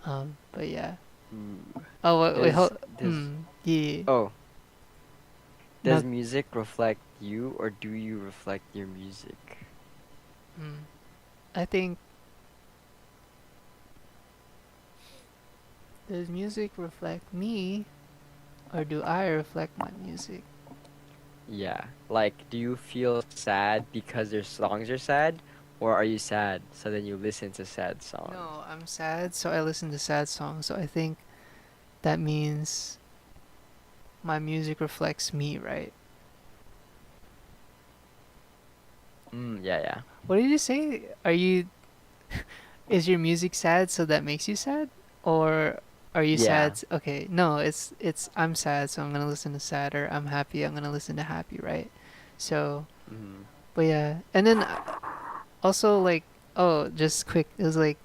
But yeah. Ooh. Oh wait, Does hold. does Yeah. oh No. does music reflect you or do you reflect your music? Mm, I think does music reflect me, or do I reflect my music? Yeah. Like, do you feel sad because their songs are sad, or are you sad so then you listen to sad songs? No, I'm sad, so I listen to sad songs. So I think that means my music reflects me, right? Yeah, yeah. What did you say? Are you is your music sad so that makes you sad? Or are you Yeah. sad? Okay, no, it's I'm sad so I'm going to listen to sad, or I'm happy I'm going to listen to happy, right? So, Mm. but yeah. And then also like just quick, it was like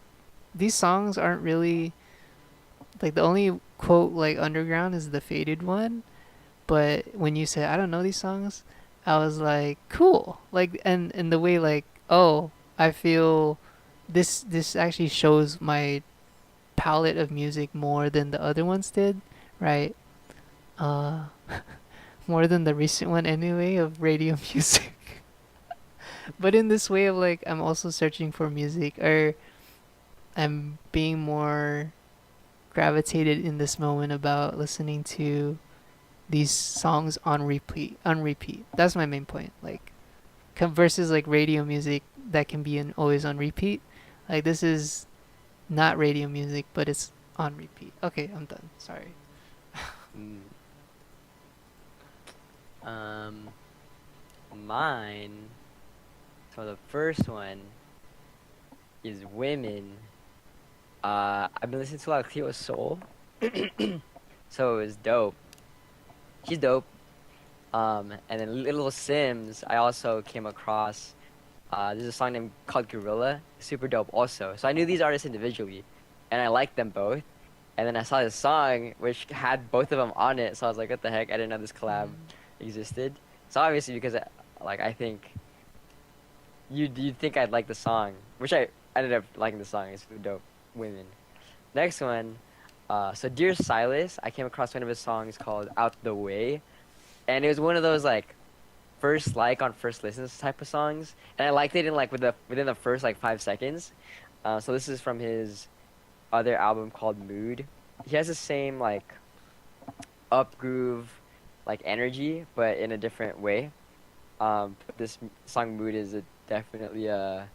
these songs aren't really like the only quote like underground is the Faded one. But when you said I don't know these songs, I was like cool. Like and in the way like oh I feel this actually shows my palette of music more than the other ones did, right? Uh, more than the recent one anyway of radio music. But in this way of like I'm also searching for music or I'm being more gravitated in this moment about listening to these songs on repeat. That's my main point. Like versus like radio music that can be always on repeat. Like this is not radio music, but it's on repeat. Okay, I'm done. Sorry. Mm. Um, Mine. So the first one is Women. I've been listening to a lot of Cleo Soul, so it was dope. She's dope. And then Little Sims, I also came across. There's a song named called Gorilla, super dope also. So I knew these artists individually, and I liked them both. And then I saw this song which had both of them on it, so I was like, "What the heck? I didn't know this collab Mm. existed." So obviously, because like I think you'd think I'd like the song, which I ended up liking the song. It's super dope. Women. Next one, so Dear Silas, I came across one of his songs called Out the Way, and it was one of those like first like on first listens type of songs, and I liked it in like within the first like 5 seconds. So this is from his other album called Mood. He has the same like up groove, like energy, but in a different way. This song Mood is definitely a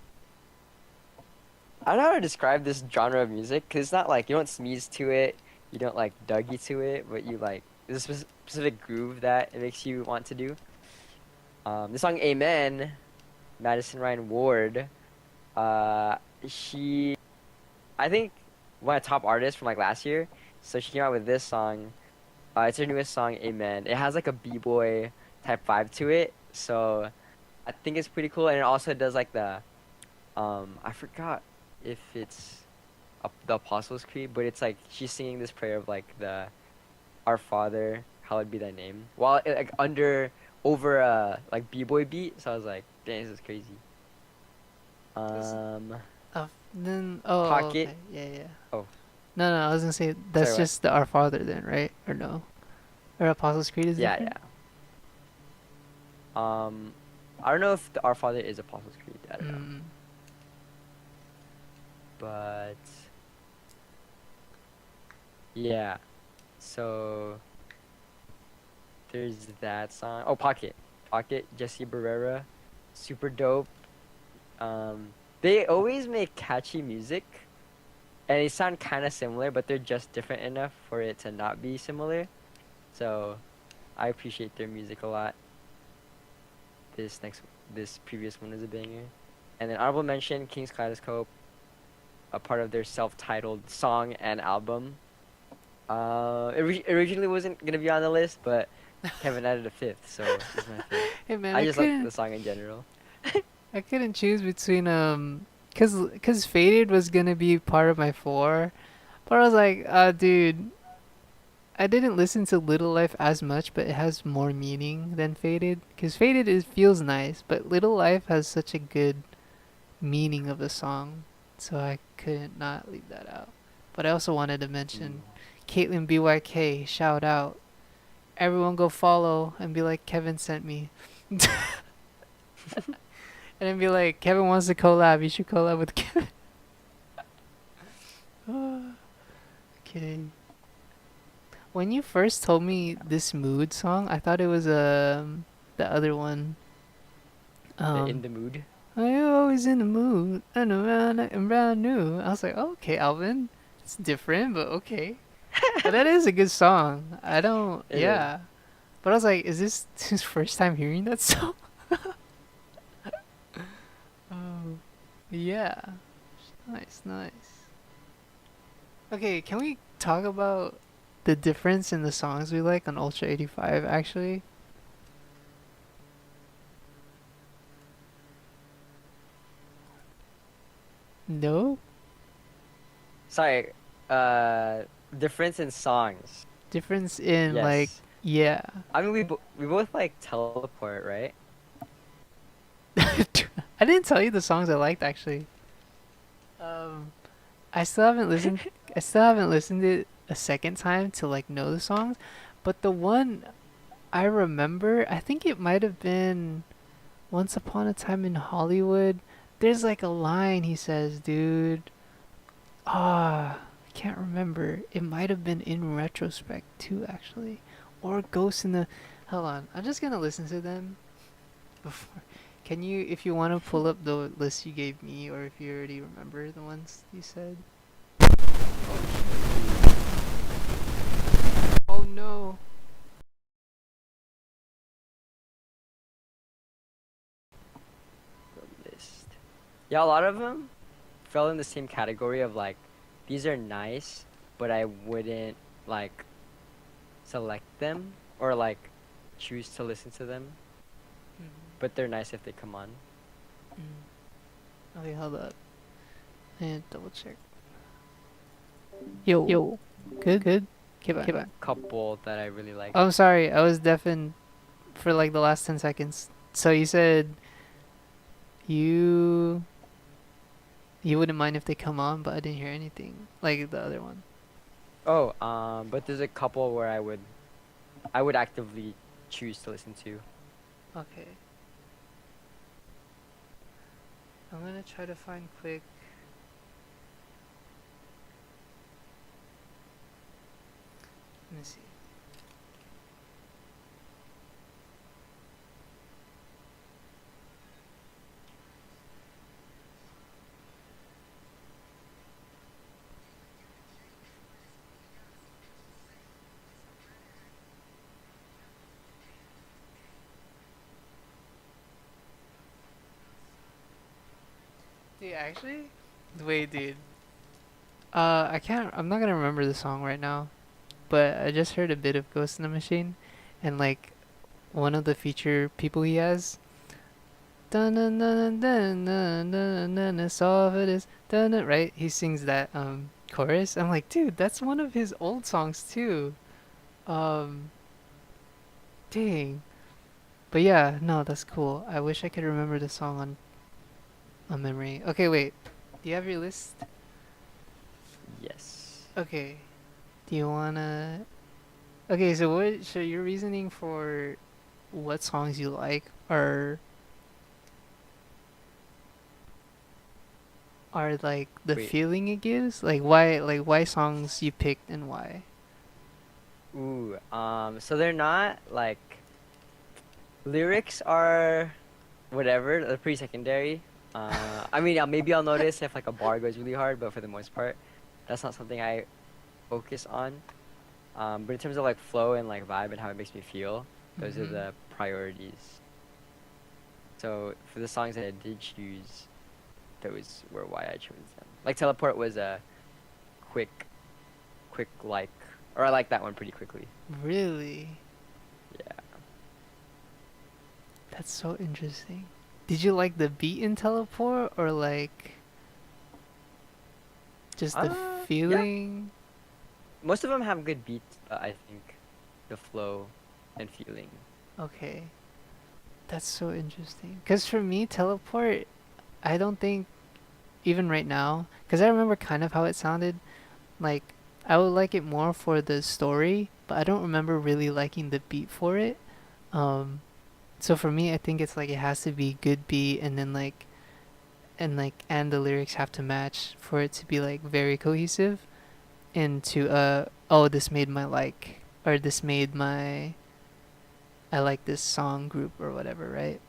I don't know how to describe this genre of music because it's not like you don't sneeze to it, you don't like Dougie to it, but you like there's a specific groove that it makes you want to do. The song Amen, Madison Ryan Ward, uh, she, I think, one of the top artists from like last year. So she came out with this song. It's her newest song, Amen. It has like a b-boy type vibe to it. So I think it's pretty cool. And it also does like I forgot if it's the Apostles' Creed, but it's like she's singing this prayer of like the Our Father, hallowed be thy name, while like over a like b-boy beat. So I was like, dang, this is crazy. Does Um, then Pocket. okay yeah yeah. Oh, No no I was gonna say sorry, that's what? just the Our Father then right or no or Apostles' Creed is Yeah, different. yeah. I don't know if the Our Father is Apostles' Creed. I don't know, Mm. but yeah. So there's that song. Oh, Pocket, Pocket, Jesse Barrera, super dope. They always make catchy music, and they sound kind of similar, but they're just different enough for it to not be similar. So I appreciate their music a lot. This this previous one is a banger. And then honorable mention, King's Kaleidoscope, a part of their self-titled song and album. Originally wasn't gonna be on the list, but Kevin added a fifth, so it's my fifth. Hey man, I just like the song in general. I couldn't choose between cause Faded was gonna be part of my four, but I was like, dude, I didn't listen to Little Life as much, but it has more meaning than Faded. Cause Faded is feels nice, but Little Life has such a good meaning of a song, so I couldn't not leave that out. But I also wanted to mention Mm. Caitlyn BYK, shout out. Everyone go follow and be like Kevin sent me. And then be like, Kevin wants to collab. You should collab with Kevin. Kidding. When you first told me this mood song, I thought it was the other one. In Um, the mood. I'm always in the mood and around new. I was like, oh, okay, Alvin, it's different, but okay. But that is a good song. I don't, It is. yeah. But I was like, is this his first time hearing that song? Oh, yeah. Nice, nice. Okay, can we talk about the difference in the songs we like on Ultra 85 actually? No? Sorry. Uh, difference in songs. Difference in like, Yes. yeah. I mean, we both like teleport, right? I didn't tell you the songs I liked actually. Um, I still haven't listened. I still haven't listened to it a second time to like know the songs, but the one I remember, I think it might have been Once Upon a Time in Hollywood. There's like a line he says, dude. Ah, I can't remember. It might have been In Retrospect too, actually, or Ghost in the. Hold on, I'm just gonna listen to them before. Can you, if you want to pull up the list you gave me, or if you already remember the ones you said? Oh shit. Oh no. The list. Yeah, a lot of them fell in the same category of like, these are nice, but I wouldn't like select them or like choose to listen to them. Mm-hmm. But they're nice if they come on. Mm. Okay, hold up. And double check. Yo, Yo, good, good. good. Okay, Okay, bye. a couple that I really like. Oh, I'm sorry. I was deafened for like the last 10 seconds. So you said you you wouldn't mind if they come on, but I didn't hear anything like the other one. Oh, but there's a couple where I would actively choose to listen to. Okay. I'm gonna try to find quick. Let me see. Dude, actually, wait, dude. I can't. I'm not gonna remember the song right now, but I just heard a bit of Ghost in the Machine, and like one of the feature people he has. Dun dun dun dun dun dun dun dun, solve it is dun dun, right? He sings that chorus. I'm like, dude, that's one of his old songs too. Um, dang. But yeah, no, that's cool. I wish I could remember the song on memory. Okay, wait. Do you have your list? Yes. Okay. Do you wanna? Okay, so what? So your reasoning for what songs you like are like the Wait. feeling it gives. Like why songs you picked and why. Ooh. So they're not like lyrics are whatever. They're pretty secondary. I mean, yeah, maybe I'll notice if like a bar goes really hard, but for the most part, that's not something I focus on. But in terms of like flow and like vibe and how it makes me feel, those are Mm-hmm. the priorities. So for the songs that I did choose, those were why I chose them. Like Teleport was a quick, quick like, or I like that one pretty quickly. Really? Yeah. That's so interesting. Did you like the beat in Teleport or like just the Yeah. feeling? Most of them have good beats, but I think the flow and feeling. Okay. That's so interesting. Cuz for me Teleport, I don't think even right now, cuz I remember kind of how it sounded, like I would like it more for the story, but I don't remember really liking the beat for it. Um so for me I think it's like it has to be good beat and then and the lyrics have to match for it to be like very cohesive into oh, this made my like, or this made my, I like this song group or whatever, right?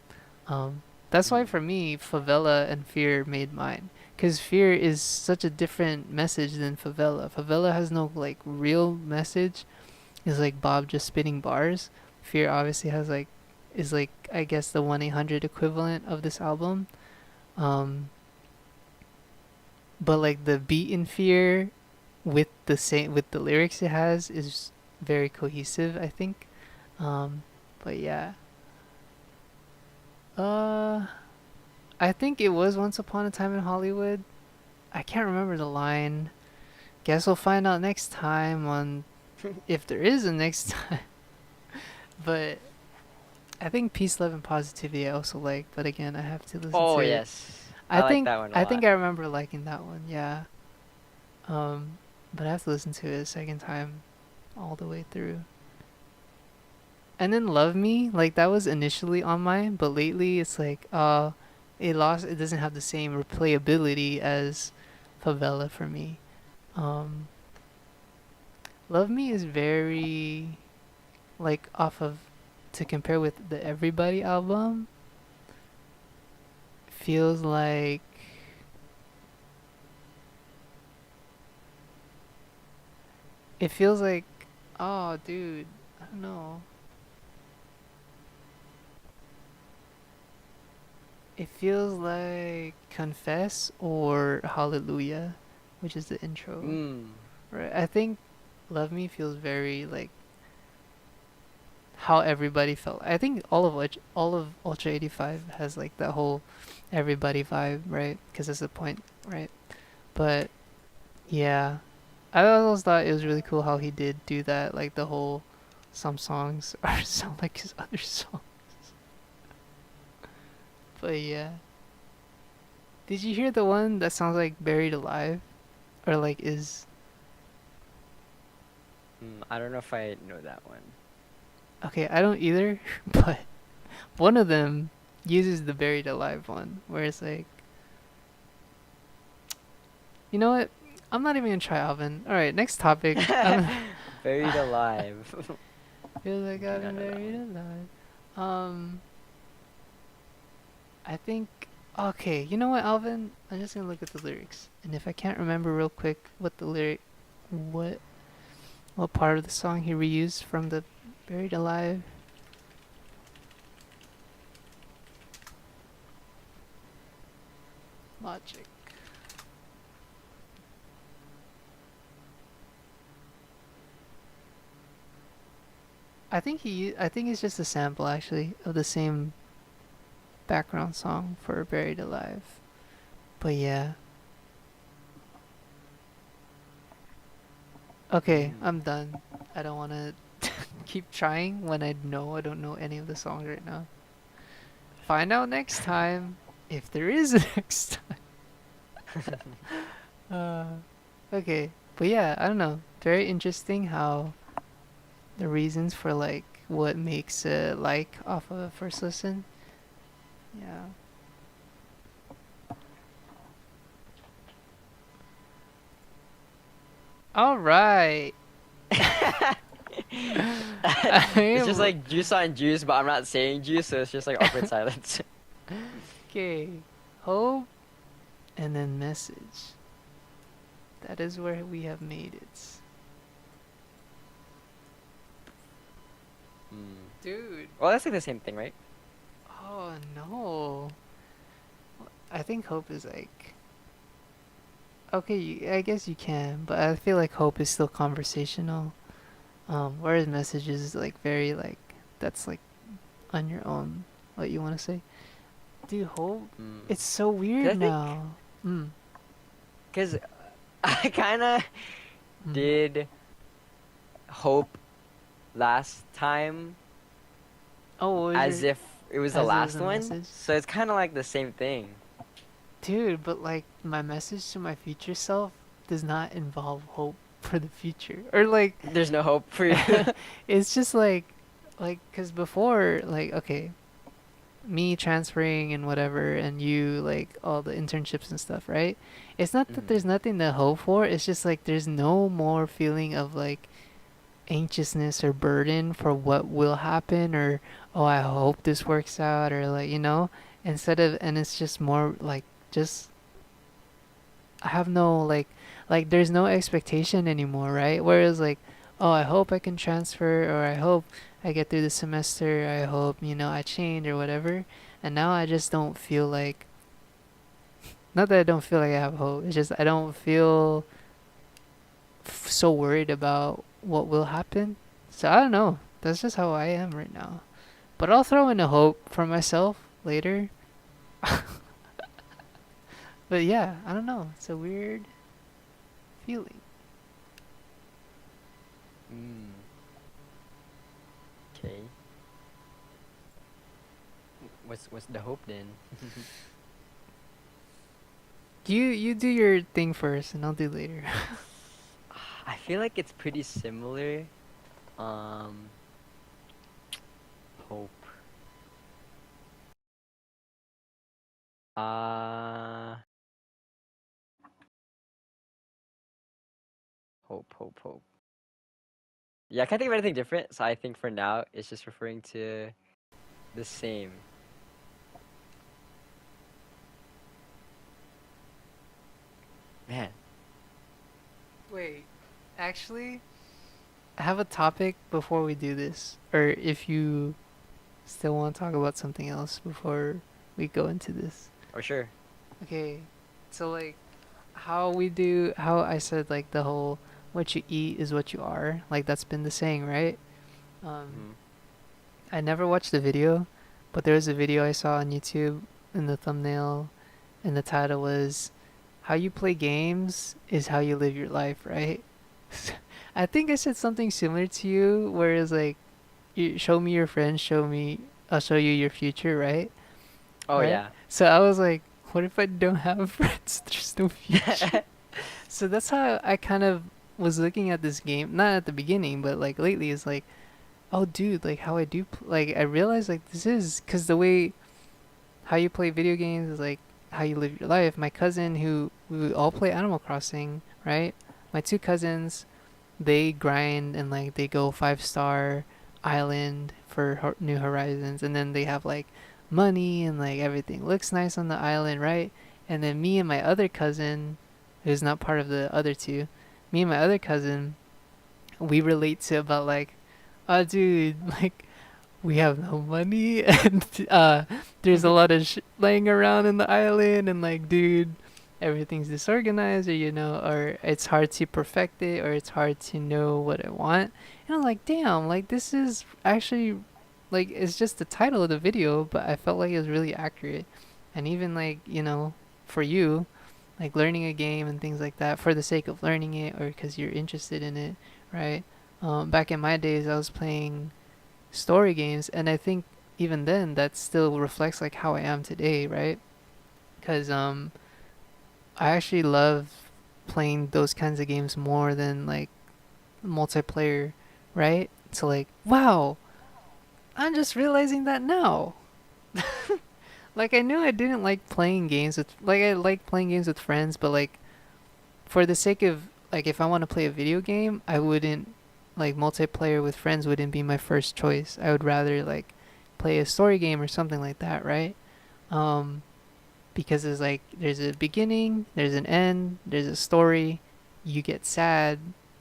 That's why Mm. for me Favela and Fear made mine, because Fear is such a different message than Favela has no like real message. It's like Bob just spitting bars. Fear obviously has like, is like, I guess the 1-800 equivalent of this album. um but like the beat in Fear with the same, with the lyrics it has is very cohesive, I think. But yeah, uh, I think it was Once Upon a Time in Hollywood. I can't remember the line. guess we'll find out next time on if there is a next time. But I think Peace, Love, and Positivity I also like, but again, I have to listen Oh to it. yes, I like that one a I lot. think I remember liking that one, yeah. Um, but I have to listen to it a second time all the way through. And then Love Me, like that was initially on mine, but lately it's like it doesn't have the same replayability as Favela for me. Um Love Me is very like off of to compare with the Everybody album, feels like it feels like oh dude, I don't know. It feels like Confess or Hallelujah, which is the intro. Mm. Right. I think Love Me feels very like how everybody felt. I think all of Ultra 85 has like that whole everybody vibe, right? Because that's the point, right? But yeah, I always thought it was really cool how he did do that. Like the whole some songs are sound like his other song. But yeah, did you hear the one that sounds like Buried Alive, or like is I don't know if I know that one. okay? I don't either, but one of them uses the Buried Alive one, where it's like, you know what? I'm not even gonna try Alvin. All right, next topic. Buried alive. Feels like Do I've not been know that buried one. alive. I think. Okay, you know what, Alvin? I'm just gonna look at the lyrics, and if I can't remember real quick what what part of the song he reused from the Buried Alive. Logic. I think it's just a sample actually of the same background song for Buried Alive. But yeah. Okay, Mm. I'm done. I don't want to keep trying when I don't know any of the songs right now. Find out next time if there is a next time. Okay, but yeah, I don't know. Very interesting how the reasons for like what makes a like off of a first listen. Yeah. All right. I It's just am like juice on juice, but I'm not saying juice, so it's just like awkward silence. okay. Hope and then message. That is where we have made it. Mm. Dude. Well, that's like the same thing, right? Oh no. I think hope is like okay, I guess you can, but I feel like hope is still conversational. Whereas message is like very like that's like on your own what you want to say. Dude, hope Mm. it's so 'Cause weird I think, now. Mm. cause I kind of Mm. did hope last time Oh, what was as your if it was the as it was last a one, message? so it's kind of like the same thing. Dude, but like my message to my future self does not involve hope for the future. Or like There's no hope for you. it's just like cuz before like okay, me transferring and whatever and you like all the internships and stuff, right? It's not that Mm. there's nothing to hope for, it's just like there's no more feeling of like anxiousness or burden for what will happen or oh I hope this works out or like instead of and it's just more like just I have no like there's no expectation anymore, right? Whereas like, oh, I hope I can transfer or I hope I get through the semester, I hope, I change or whatever. And now I just don't feel like not that I don't feel like I have hope. It's just I don't feel so worried about what will happen. So I don't know. That's just how I am right now. But I'll throw in a hope for myself later. But yeah, I don't know. It's a weird feeling. Hmm. Okay. What's the hope then? You do your thing first, and I'll do later. I feel like it's pretty similar. Um, hope. Uh, hope. Yeah, I can't think of anything different, so I think for now it's just referring to the same. Man. Wait, actually, I have a topic before we do this, or if you still want to talk about something else before we go into this. Oh, sure. Okay, so like how I said like the whole what you eat is what you are. Like that's been the saying, right? Um, Hmm. I never watched the video, but there was a video I saw on YouTube, and the thumbnail and the title was "How you play games is how you live your life," right? I think I said something similar to you, whereas like you show me your friends, I'll show you your future, right? Oh, Right? yeah. So I was like, what if I don't have friends? There's no future. So that's how I kind of was looking at this game, not at the beginning, but like lately is like, oh dude, like how I do like I realized like this is cuz the way how you play video games is like how you live your life. My cousin who we all play Animal Crossing, right? My two cousins, they grind and like they go 5-star island for New Horizons, and then they have like money and like everything looks nice on the island, right? And then me and my other cousin, who's not part of the other two, me and my other cousin, we relate to about like, oh dude, like we have no money and there's a lot of laying around in the island, and like dude, everything's disorganized, or or it's hard to perfect it, or it's hard to know what I want. And I'm like, damn, like this is actually like it's just the title of the video, but I felt like it was really accurate. And even like for you, like learning a game and things like that for the sake of learning it or because you're interested in it, right? Back in my days I was playing story games, and I think even then that still reflects like how I am today, right? Because I actually love playing those kinds of games more than like multiplayer, right? So like, wow, I'm just realizing that now. Like I knew I didn't like playing games with like I like playing games with friends, but like for the sake of like if I want to play a video game, I wouldn't like multiplayer with friends wouldn't be my first choice. I would rather like play a story game or something like that, right? Um because it's like there's a beginning, there's an end, there's a story, you get sad,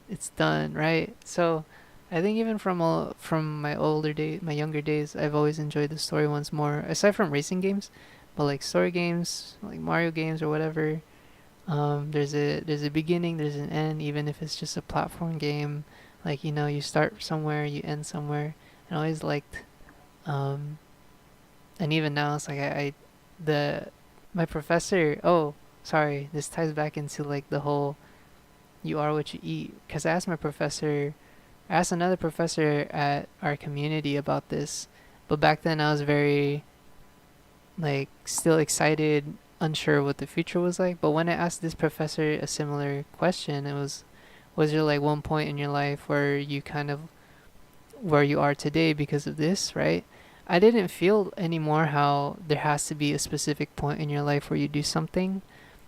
it's done, right? So I think even from my older days, my younger days, I've always enjoyed the story ones more, aside from racing games, but like story games, like Mario games or whatever. There's a beginning, there's an end, even if it's just a platform game. Like you start somewhere, you end somewhere. And I always liked, um, and even now it's like I the my professor. Oh, sorry, this ties back into like the whole you are what you eat. Because I asked another professor at our community about this, but back then I was very like still excited, unsure what the future was like. But when I asked this professor a similar question, it was there like one point in your life where you kind of where you are today because of this, right? I didn't feel anymore how there has to be a specific point in your life where you do something,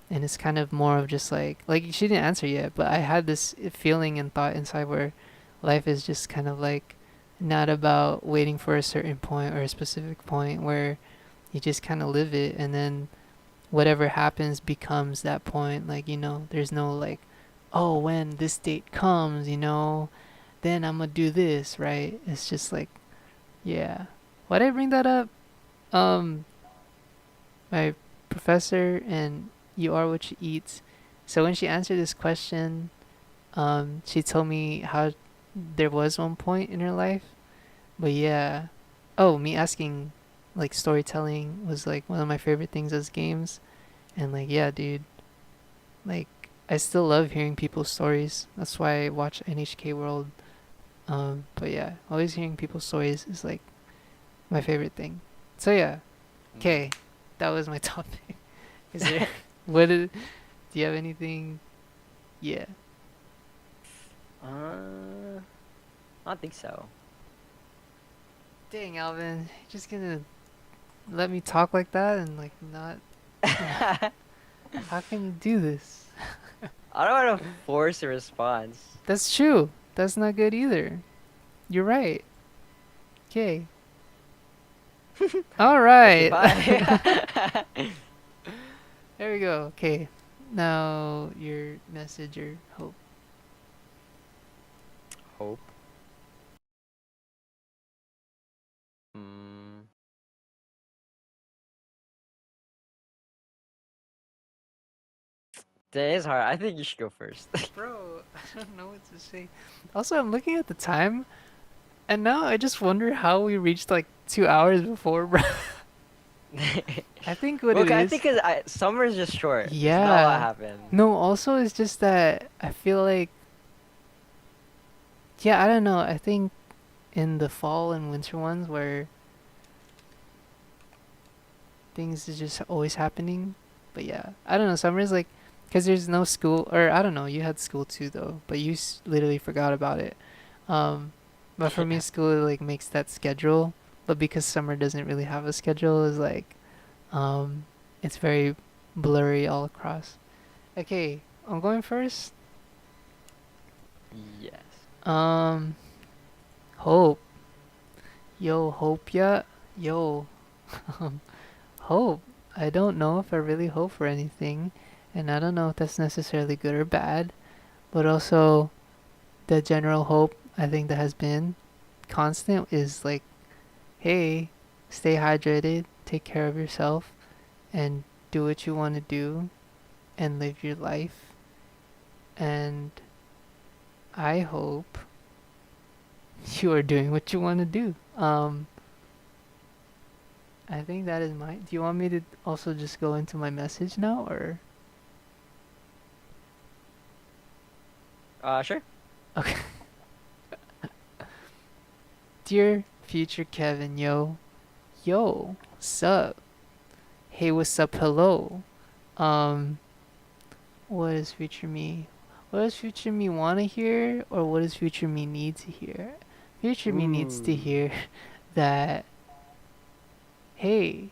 and it's kind of more of just like she didn't answer yet, but I had this feeling and thought inside where life is just kind of like not about waiting for a certain point or a specific point where you just kind of live it, and then whatever happens becomes that point. Like there's no like, oh, when this date comes, then I'm gonna do this, right? It's just like, yeah. Why did I bring that up? Um, my professor and you are what you eat. So when she answered this question, she told me how there was one point in her life, but yeah. Oh, me asking, like storytelling was like one of my favorite things as games, and like yeah, dude, like I still love hearing people's stories. That's why I watch NHK World But yeah, always hearing people's stories is like my favorite thing. So yeah, Mm. okay, that was my topic. Is there what is, do you have anything? Yeah. I don't think so. Dang, Alvin, you're just gonna let me talk like that and like not. I How can you do this? don't want to force a response. That's true. That's not good either. You're right. Okay. All Okay, right. bye. There we go. Okay. Now your message or hope. Hope. Mm. That is hard. I think you should go first. Bro, I don't know what to say. Also, I'm looking at the time, and now I just wonder how we reached like 2 hours before, bro. I think what Well, it I is. think 'cause summer's just short. It's not a lot Yeah. happened. No, also it's just that I feel like, yeah, I don't know. I think in the fall and winter ones where things is just always happening. But yeah, I don't know. Summer's like, because there's no school, or I don't know. You had school too though, but you literally forgot about it. Um, but for me, Yeah. school like makes that schedule. But because summer doesn't really have a schedule, is like, it's very blurry all across. Okay, I'm going first. Yes. Um, hope. Yo, hope ya. Yo, hope. I don't know if I really hope for anything, and I don't know if that's necessarily good or bad, but also the general hope I think that has been constant is like, hey, stay hydrated, take care of yourself, and do what you want to do and live your life. And I hope you are doing what you want to do. I think that is my. Do you want me to also just go into my message now, or Sure. okay? Dear future Kevin, yo, sup? Hey, what's up? Hello. Um, what does future me? What does future me want to hear, or what does future me need to hear? Future me needs to Ooh. hear that, hey,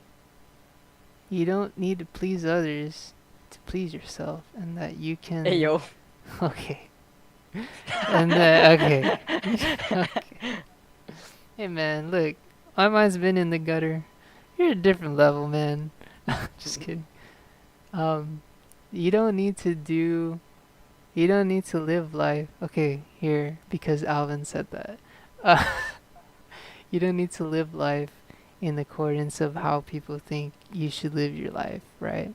you don't need to please others to please yourself, and that you Hey can. yo. Okay. And that, okay. Okay. Hey man, look, my mind's been in the gutter. You're a different level, man. Just kidding. Um, you don't need to do. You don't need to live life. Okay, here because Alvin said that. Uh, you don't need to live life in accordance of how people think you should live your life, right?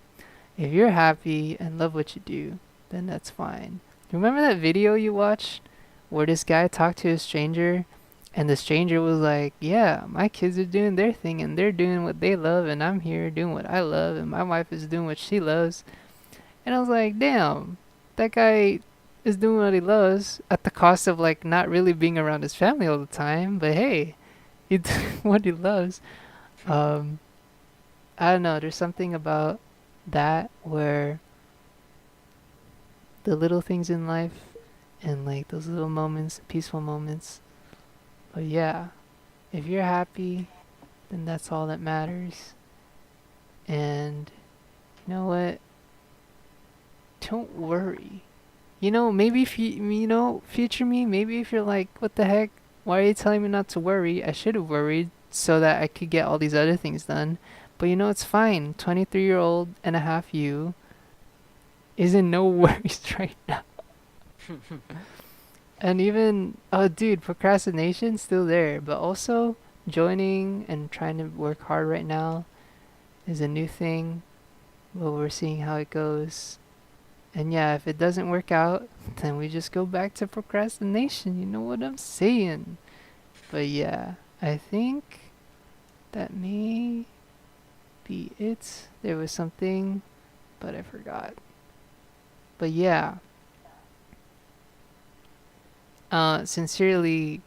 If you're happy and love what you do, then that's fine. Remember that video you watched where this guy talked to a stranger and the stranger was like, "Yeah, my kids are doing their thing and they're doing what they love and I'm here doing what I love and my wife is doing what she loves." And I was like, "Damn, that guy is doing what he loves at the cost of like not really being around his family all the time, but hey, he's doing what he loves." Um, I don't know, there's something about that where the little things in life and like those little moments, peaceful moments. But yeah, if you're happy, then that's all that matters. And you know what? Don't worry. Maybe if future me, maybe if you're like, what the heck? Why are you telling me not to worry? I should have worried so that I could get all these other things done. But it's fine. 23-year-old and a half you is in no worries right now. And even, oh, dude, procrastination still there, but also joining and trying to work hard right now is a new thing, but we're seeing how it goes. And yeah, if it doesn't work out, then we just go back to procrastination. You know what I'm saying? But yeah, I think that may be it. There was something, but I forgot. But yeah, sincerely,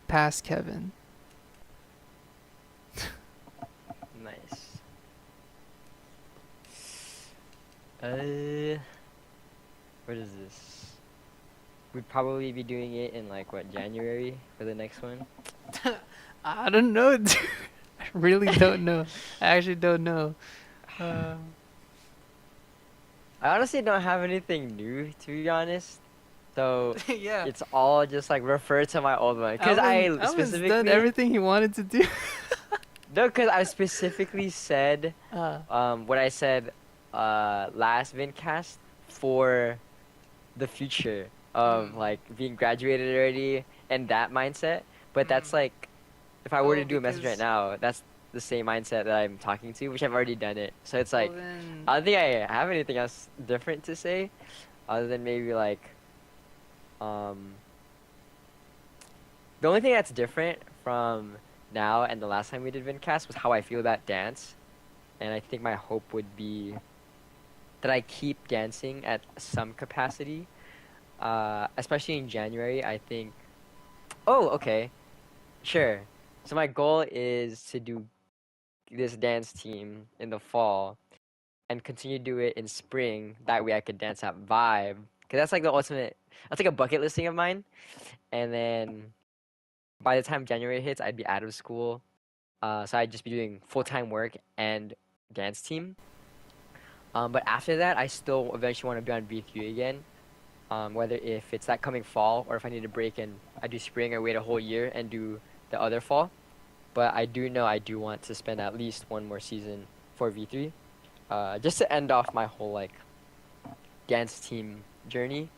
past Kevin. Nice. Uh, what is this? We'd probably be doing it in like what, January for the next one. I don't know, dude. I really don't know. I actually don't know. Um, I honestly don't have anything new to be honest. So yeah. it's all just like refer to my old one. Cause I Alvin's done specifically everything he wanted to do. no, cause I specifically said Uh, what I said last VinCast for the future of mm, like being graduated already and that mindset. But mm. that's like if I were to Oh, do a message right because now, that's the same mindset that I'm talking to, which I've already done it. So it's well like then, I don't think I have anything else different to say other than maybe like um the only thing that's different from now and the last time we did VinCast was how I feel about dance. And I think my hope would be that I keep dancing at some capacity. Especially in January, I think. Oh, okay, sure. So my goal is to do this dance team in the fall and continue to do it in spring. That way I could dance at Vibe. Cause that's like the ultimate. That's like a bucket listing of mine. And then by the time January hits, I'd be out of school. So I'd just be doing full time work and dance team. But after that, I still eventually want to be on V3 again. Whether if it's that coming fall or if I need a break and I do spring or wait a whole year and do the other fall. But I do know I do want to spend at least one more season for V3, just to end off my whole like dance team journey.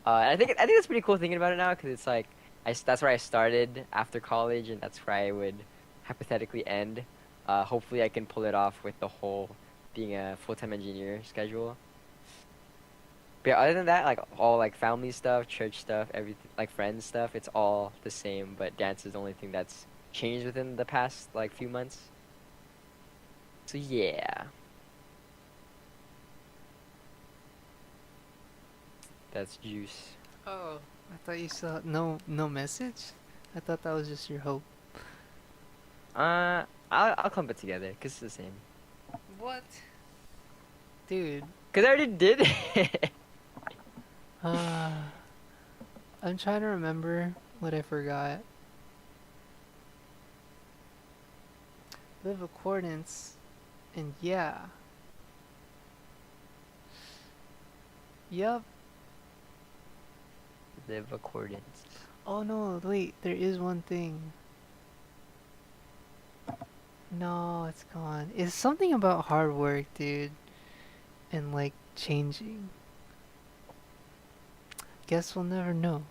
And I think that's pretty cool thinking about it now because it's like that's where I started after college and that's where I would hypothetically end. Hopefully I can pull it off with the whole being a full-time engineer schedule. But yeah, other than that, like all like family stuff, church stuff, everything like friends stuff, it's all the same. But dance is the only thing that's changed within the past like few months. So yeah, that's juice. oh, I thought you saw no message. I thought that was just your hope. I'll clump it together because it's the same. What, dude? Cause I already did it. Uh, I'm trying to remember what I forgot. Live accordance, and yeah, yep. Live accordance. Oh no, wait, there is one thing. No, it's gone. It's something about hard work, dude, and like changing. Guess we'll never know.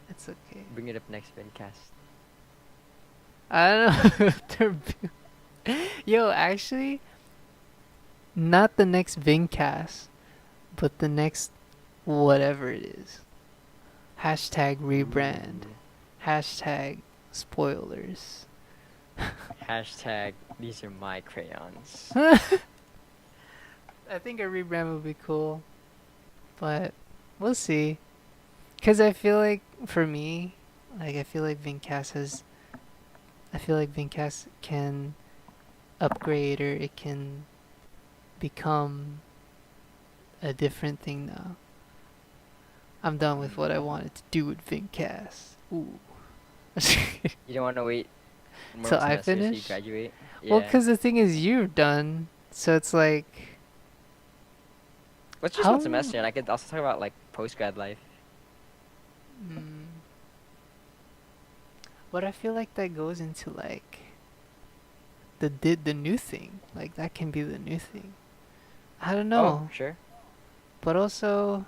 It's okay. Bring it up next VinCast. I don't know. Yo, actually, not the next VinCast, but the next whatever it is. Hashtag rebrand. Ooh. Hashtag spoilers. Hashtag these are my crayons. I think a rebrand would be cool, but we'll see. Cause I feel like for me, like I feel like VinCast can upgrade or it can become a different thing now. I'm done with what I wanted to do with VinCast. Ooh. You don't want to wait one Till more I semester so you finish? graduate? Well, Yeah. cause the thing is, you're done, so it's like, Let's just one how? semester and I could also talk about like post grad life. Mm, but I feel like that goes into like the new thing. Like that can be the new thing. I don't Oh, know. sure. But also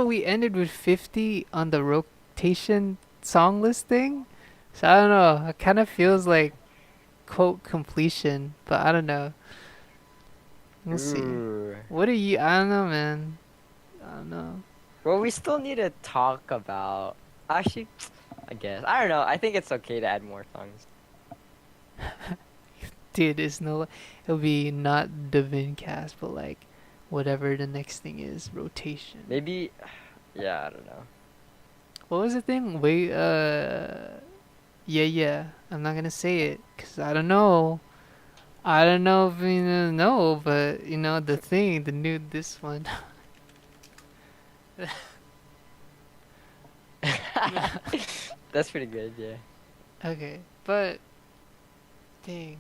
we ended with 50 on the rotation song listing. So I don't know. It kind of feels like quote completion, but I don't know. We'll see. Ooh. What are you? I don't know, man. I don't know. Well, we still need to talk about. Actually, I guess. I don't know. I think it's okay to add more songs. Dude, it's no. It'll be not DaVinCast, but like whatever the next thing is, rotation. Maybe. Yeah, I don't know. What was the thing? Wait, yeah, yeah. I'm not gonna say it because I don't know. I don't know if you know, but you know the thing, the new this one. That's pretty good, yeah. Okay, but dang,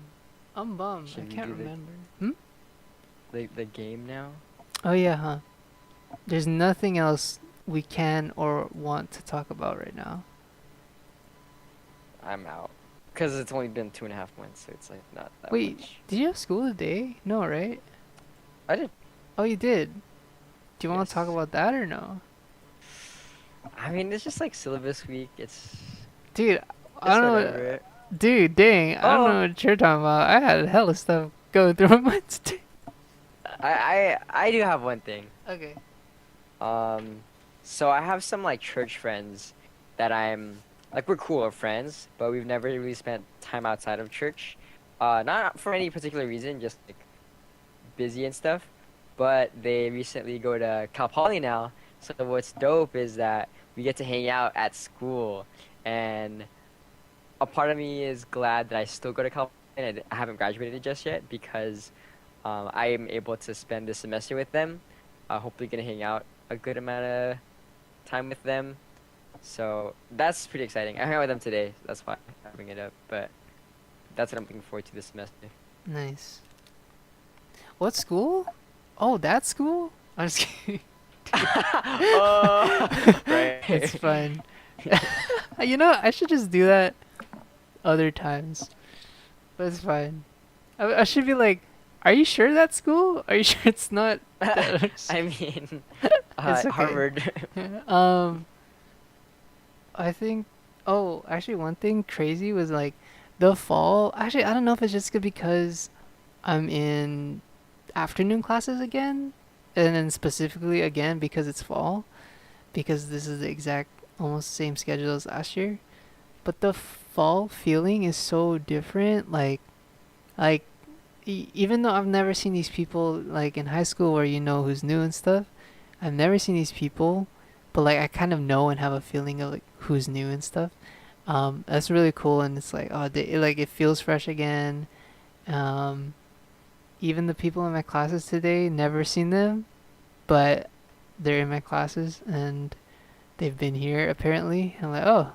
I'm bummed. I Should we can't do remember. Hmm? the game now? Oh yeah, huh? There's nothing else we can or want to talk about right now. I'm out. Because it's only been 2.5 months, so it's like not that Wait, much. did you have school today? No, right? I did, Oh, you did. Do you want to talk yes. about that or no? I mean, it's just like syllabus week. Dude, I It's don't know. whatever. Dude, dang, I don't Oh, know what you're talking about. I had hella stuff going through my mind today. I do have one thing. Okay. Um, so I have some like church friends that I'm like we're cool friends, but we've never really spent time outside of church. Not for any particular reason, just like busy and stuff. But they recently go to Cal Poly now. So what's dope is that we get to hang out at school, and a part of me is glad that I still go to Cal Poly and I haven't graduated just yet because I am able to spend the semester with them. Hopefully, gonna hang out a good amount of time with them. So that's pretty exciting. I hung out with them today. So that's why I bring it up. But that's what I'm looking forward to this semester. Nice. What school? Oh, that school? I'm just kidding. Oh, It's right. fun. You know, I should just do that other times. But it's fine. I should be like, are you sure that's school? Are you sure it's not that? I mean, It's okay. Harvard. um, I think. Oh, actually, one thing crazy was like the fall. Actually, I don't know if it's just because I'm in afternoon classes again, and then specifically again because it's fall, because this is the exact almost same schedule as last year. But the fall feeling is so different. Like even though I've never seen these people like in high school where you know who's new and stuff, I've never seen these people, but like I kind of know and have a feeling of like who's new and stuff. That's really cool, and it's like like it feels fresh again. Um, Even the people in my classes today, never seen them, but they're in my classes and they've been here apparently. I'm like, oh,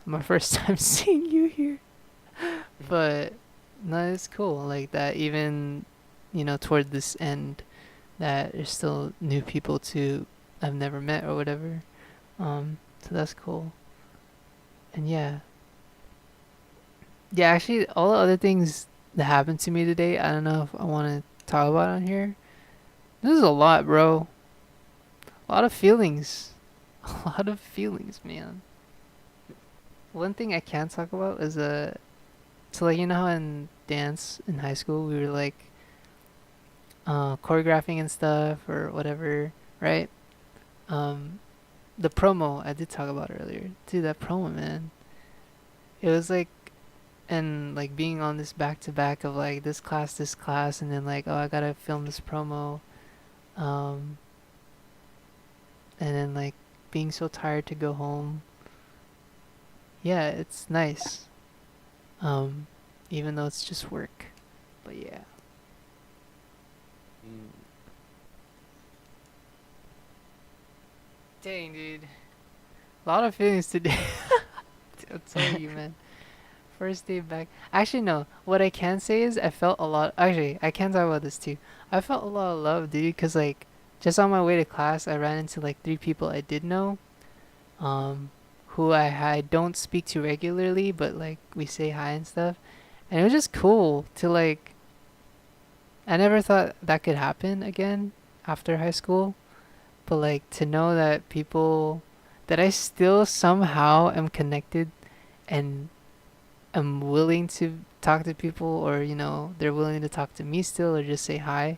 my first time seeing you here. But no, it's cool like that. Even toward this end, that there's still new people to I've never met or whatever. So that's cool. And yeah, yeah. Actually, all the other things that happened to me today, I don't know if I want to talk about on here. This is a lot, bro. A lot of feelings. A lot of feelings, man. One thing I can talk about is so like how in dance in high school we were like choreographing and stuff or whatever, right? Um, the promo I did talk about earlier. Dude, that promo, man. It was like and like being on this back to back of like this class, and then like oh I gotta film this promo, um, and then like being so tired to go home. Yeah, it's nice. Um, Even though it's just work, but yeah. Mm. Dang, dude. A lot of feelings today. I'm telling you, man. First day back. Actually, no. What I can say is I felt a lot. Actually, I can talk about this too. I felt a lot of love, dude. Cause like, just on my way to class, I ran into like 3 people I did know, um, who I don't speak to regularly, but like we say hi and stuff. And it was just cool to like. I never thought that could happen again after high school, but like to know that people that I still somehow am connected and am willing to talk to people, or they're willing to talk to me still or just say hi,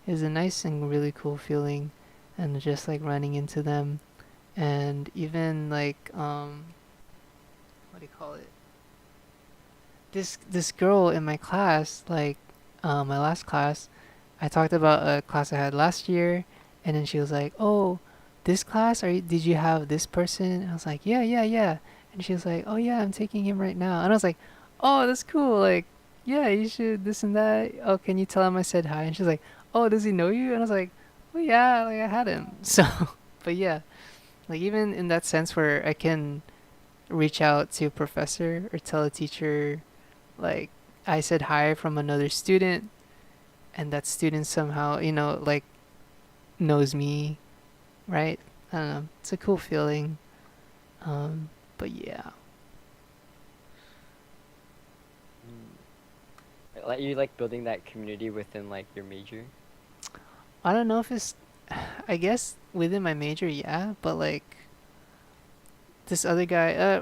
is a nice and really cool feeling. And just like running into them, and even like what do you call it, this girl in my class, like my last class, I talked about a class I had last year, and then she was like, oh, this class, did you have this person? And I was like, yeah, yeah, yeah. And she was like, oh yeah, I'm taking him right now. And I was like, oh, that's cool. Like, yeah, you should this and that. Oh, can you tell him I said hi? And she's like, oh, does he know you? And I was like, well, yeah, like I had him. So, but yeah, like even in that sense where I can reach out to a professor or tell a teacher, like I said hi from another student, and that student somehow, like knows me, right? I don't know. It's a cool feeling. But yeah, Like you like building that community within like your major. I don't know if it's, I guess within my major, yeah, but like this other guy,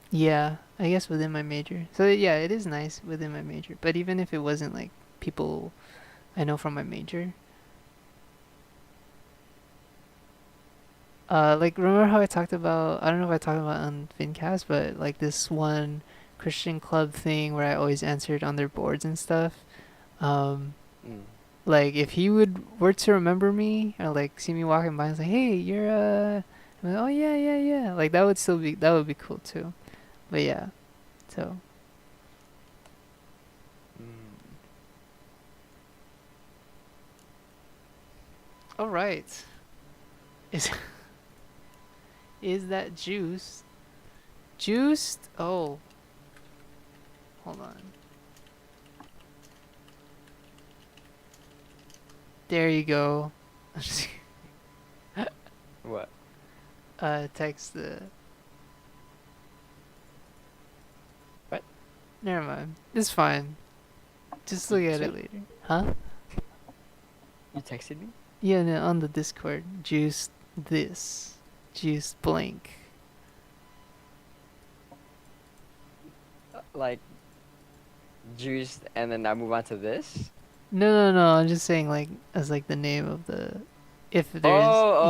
yeah, I guess within my major. So yeah, it is nice within my major. But even if it wasn't like people I know from my major, like remember how I talked about, I don't know if I talked about on DaVinCast, but like this one Christian club thing where I always answered on their boards and stuff. Um, Mm. like if he would were to remember me or like see me walking by and say, "Hey, you're I'm like, oh yeah, yeah, yeah," like that would be cool too. But yeah, so Mm. all right, is is that juice juiced? Oh, hold on. There you go. What? Text the. What? Never mind. It's fine. Just look at it Sorry? later. Huh? You texted me? Yeah, no, on the Discord. Juice this. Juice blank. Like juiced, and then I move on to this. No, no, no. I'm just saying, like, as like the name of the. If Oh, there's.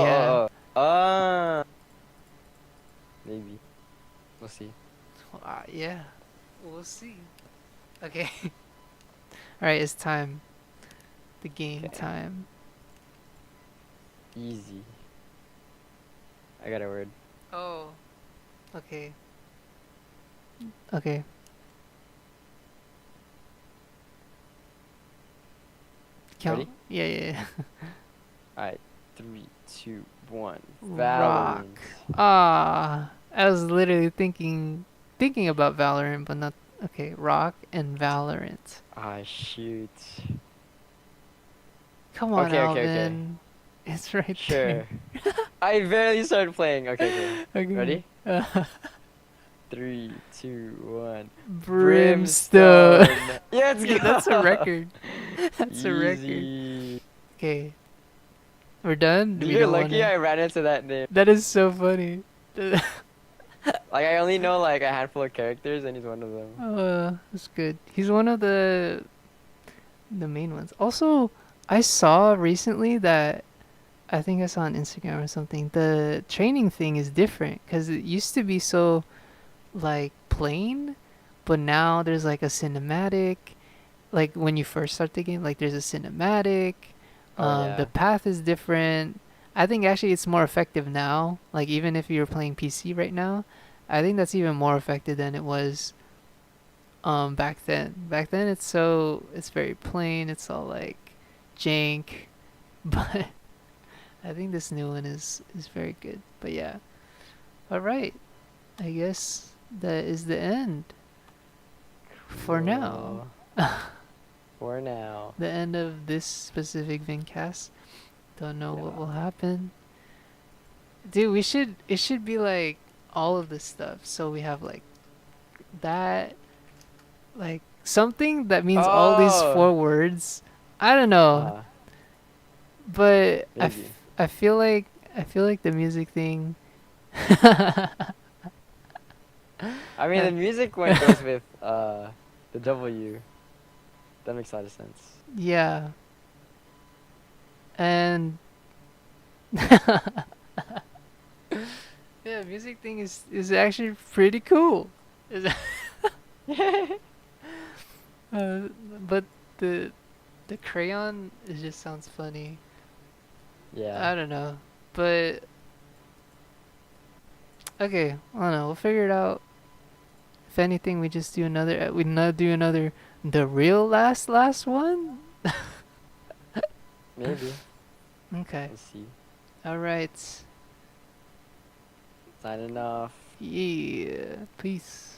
Yeah. oh, oh, oh. Maybe. We'll see. Yeah. We'll see. Okay. Alright, it's time. The game Okay. time. Easy. I got a word. Oh. Okay. Okay. Count. Ready? Yeah, yeah, yeah. Alright. 3, 2, 1. Rock. Valorant. Ah, I was literally thinking about Valorant, but not. Okay, Rock and Valorant. Ah, shoot. Come on, Okay, okay, okay. Alvin. It's right there. Sure. I barely started playing. Okay, okay. Okay. Ready? 3, 2, 1. Brimstone. Brimstone. Let's Yeah, that's a go. record. That's a record. Easy. Okay, we're done. We You're don't lucky wanna. I ran into that name. That is so funny. Like I only know like a handful of characters, and he's one of them. That's good. He's one of the main ones. Also, I saw recently that I think I saw on Instagram or something. The training thing is different because it used to be so like plain, but now there's like a cinematic. Like when you first start the game, like there's a cinematic. Oh The yeah. path is different. I think actually it's more effective now. Like even if you're playing PC right now, I think that's even more effective than it was back then. Back then it's very plain. It's all like jank, but I think this new one is very good. But yeah. All right. I guess that is the end for now. Cool. For now. The end of this specific Vincast. Don't know what Yeah. will happen. Dude, we should it should be like all of this stuff. So we have like that, like something that means all these Oh. four words. I don't know, Uh, but maybe. I feel like the music thing. I mean, the music one goes with the W. That makes a lot of sense. Yeah, and yeah, music thing is actually pretty cool. Is- uh, but the the crayon, it just sounds funny. Yeah. I don't know, but okay, I don't know. We'll figure it out. If anything, we just do another. We not do another. The real last one. Maybe. Okay. We'll see. All right. Signing off. Yeah. Peace.